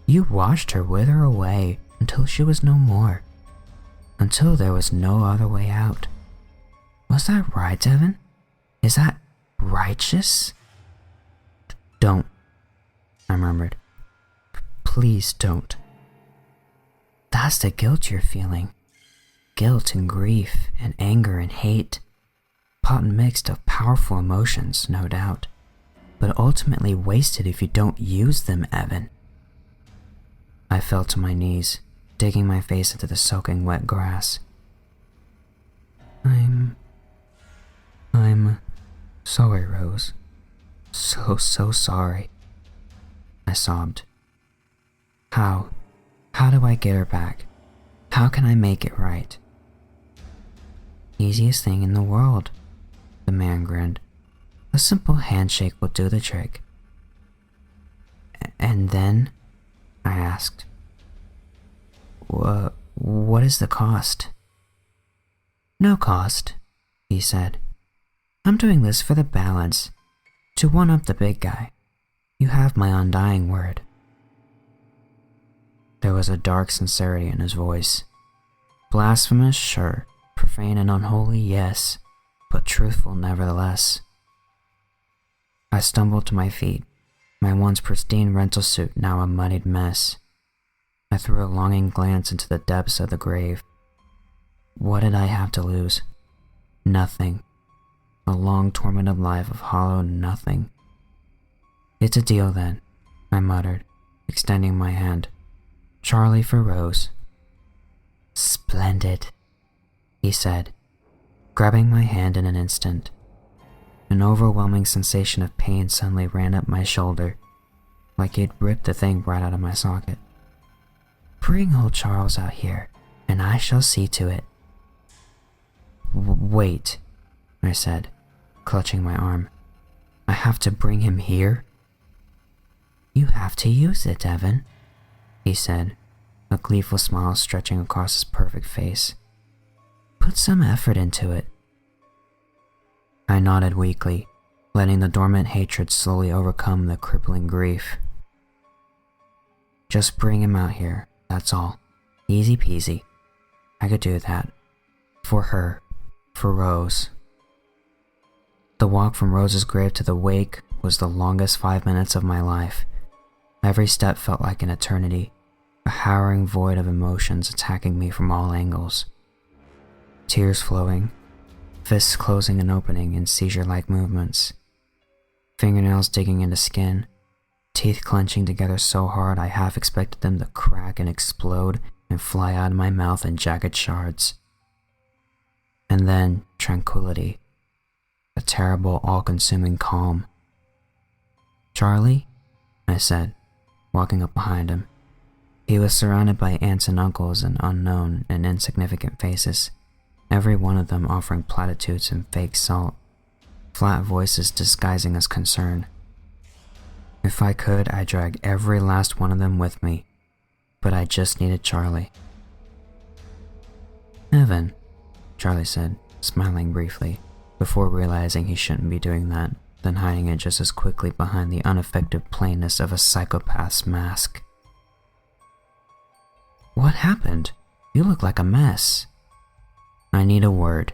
You watched her wither away until she was no more. Until there was no other way out. Was that right, Evan? Is that righteous? Don't, I murmured. Please don't. That's the guilt you're feeling. Guilt and grief and anger and hate. Pot and mixed of powerful emotions, no doubt, but ultimately wasted if you don't use them, Evan. I fell to my knees, digging my face into the soaking wet grass. I'm sorry, Rose. So sorry. I sobbed. How do I get her back? How can I make it right? Easiest thing in the world, the man grinned. A simple handshake will do the trick. And then? I asked. What is the cost? No cost, he said. I'm doing this for the balance, to one-up the big guy. You have my undying word. There was a dark sincerity in his voice. Blasphemous, sure. Profane and unholy, yes, but truthful nevertheless. I stumbled to my feet, my once pristine rental suit now a muddied mess, I threw a longing glance into the depths of the grave. What did I have to lose? Nothing. A long tormented life of hollow nothing. It's a deal then, I muttered, extending my hand. Charlie for Rose. Splendid, he said, grabbing my hand in an instant. An overwhelming sensation of pain suddenly ran up my shoulder, like he'd ripped the thing right out of my socket. Bring old Charles out here, and I shall see to it. Wait, I said, clutching my arm. I have to bring him here? You have to use it, Evan, he said, a gleeful smile stretching across his perfect face. Put some effort into it. I nodded weakly, letting the dormant hatred slowly overcome the crippling grief. Just bring him out here, that's all. Easy peasy. I could do that. For her. For Rose. The walk from Rose's grave to the wake was the longest 5 minutes of my life. Every step felt like an eternity, a harrowing void of emotions attacking me from all angles. Tears flowing, fists closing and opening in seizure-like movements, fingernails digging into skin, teeth clenching together so hard I half expected them to crack and explode and fly out of my mouth in jagged shards. And then tranquility, a terrible, all-consuming calm. Charlie? I said, walking up behind him. He was surrounded by aunts and uncles and unknown and insignificant faces, every one of them offering platitudes and fake salt, flat voices disguising as concern. If I could, I'd drag every last one of them with me, but I just needed Charlie. Evan, Charlie said, smiling briefly, before realizing he shouldn't be doing that, then hiding it just as quickly behind the unaffected plainness of a psychopath's mask. What happened? You look like a mess. I need a word,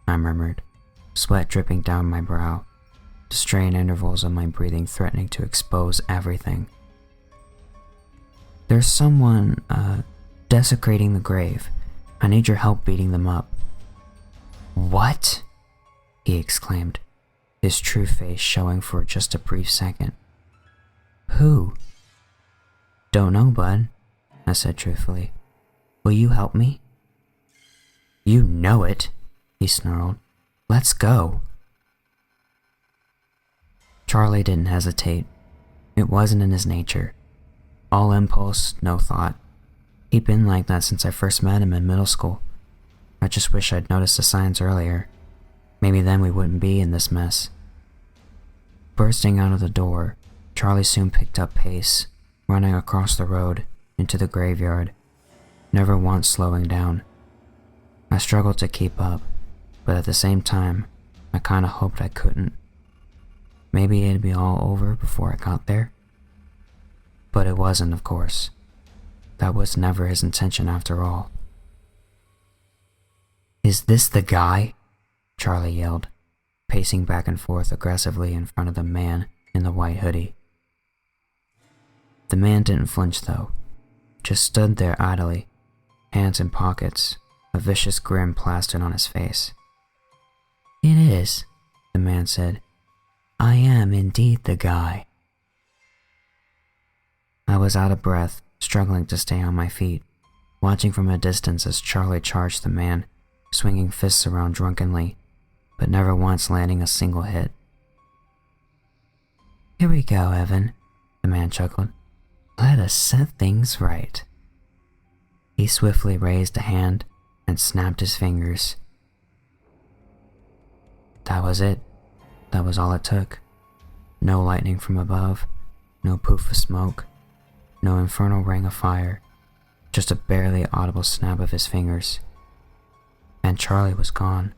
I murmured, sweat dripping down my brow, the strained intervals of my breathing threatening to expose everything. There's someone, desecrating the grave. I need your help beating them up. What? He exclaimed, his true face showing for just a brief second. Who? Don't know, bud, I said truthfully. Will you help me? You know it, he snarled. Let's go. Charlie didn't hesitate. It wasn't in his nature. All impulse, no thought. He'd been like that since I first met him in middle school. I just wish I'd noticed the signs earlier. Maybe then we wouldn't be in this mess. Bursting out of the door, Charlie soon picked up pace, running across the road into the graveyard, never once slowing down. I struggled to keep up, but at the same time, I kinda hoped I couldn't. Maybe it'd be all over before I got there. But it wasn't, of course. That was never his intention after all. Is this the guy? Charlie yelled, pacing back and forth aggressively in front of the man in the white hoodie. The man didn't flinch though, just stood there idly, hands in pockets, a vicious grin plastered on his face. It is, the man said. I am indeed the guy. I was out of breath, struggling to stay on my feet, watching from a distance as Charlie charged the man, swinging fists around drunkenly, but never once landing a single hit. Here we go, Evan, the man chuckled. Let us set things right. He swiftly raised a hand and snapped his fingers. That was it. That was all it took. No lightning from above, no poof of smoke, no infernal ring of fire, just a barely audible snap of his fingers. And Charlie was gone.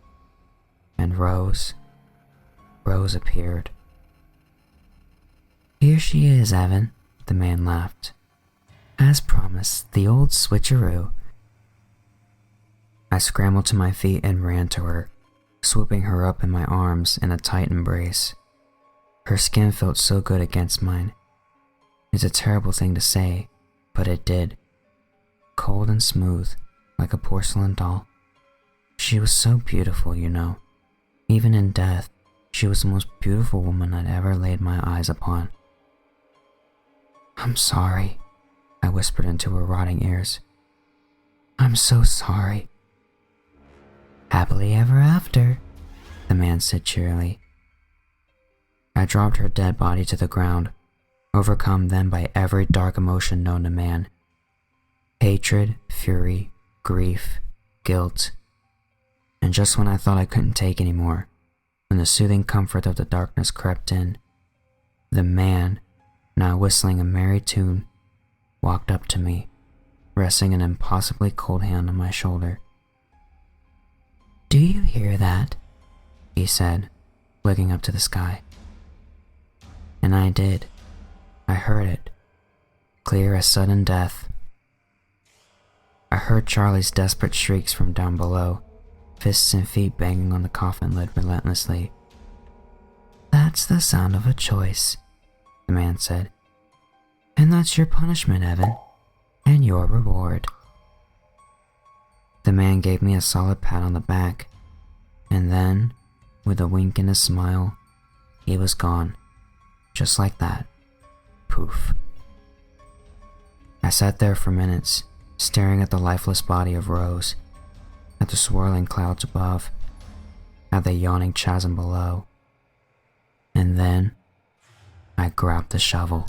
And Rose appeared. Here she is, Evan, the man laughed. As promised, the old switcheroo. I scrambled to my feet and ran to her, swooping her up in my arms in a tight embrace. Her skin felt so good against mine. It's a terrible thing to say, but it did. cold and smooth, like a porcelain doll. She was so beautiful, you know. Even in death, she was the most beautiful woman I'd ever laid my eyes upon. "I'm sorry," I whispered into her rotting ears. "I'm so sorry." "Happily ever after," the man said cheerily. I dropped her dead body to the ground, overcome then by every dark emotion known to man. Hatred, fury, grief, guilt. And just when I thought I couldn't take any more, when the soothing comfort of the darkness crept in, the man, now whistling a merry tune, walked up to me, resting an impossibly cold hand on my shoulder. "Do you hear that?" he said, looking up to the sky. And I did. I heard it, clear as sudden death. I heard Charlie's desperate shrieks from down below, fists and feet banging on the coffin lid relentlessly. "That's the sound of a choice," the man said. "And that's your punishment, Evan, and your reward." The man gave me a solid pat on the back, and then, with a wink and a smile, he was gone, just like that. Poof. I sat there for minutes, staring at the lifeless body of Rose, at the swirling clouds above, at the yawning chasm below, and then I grabbed the shovel.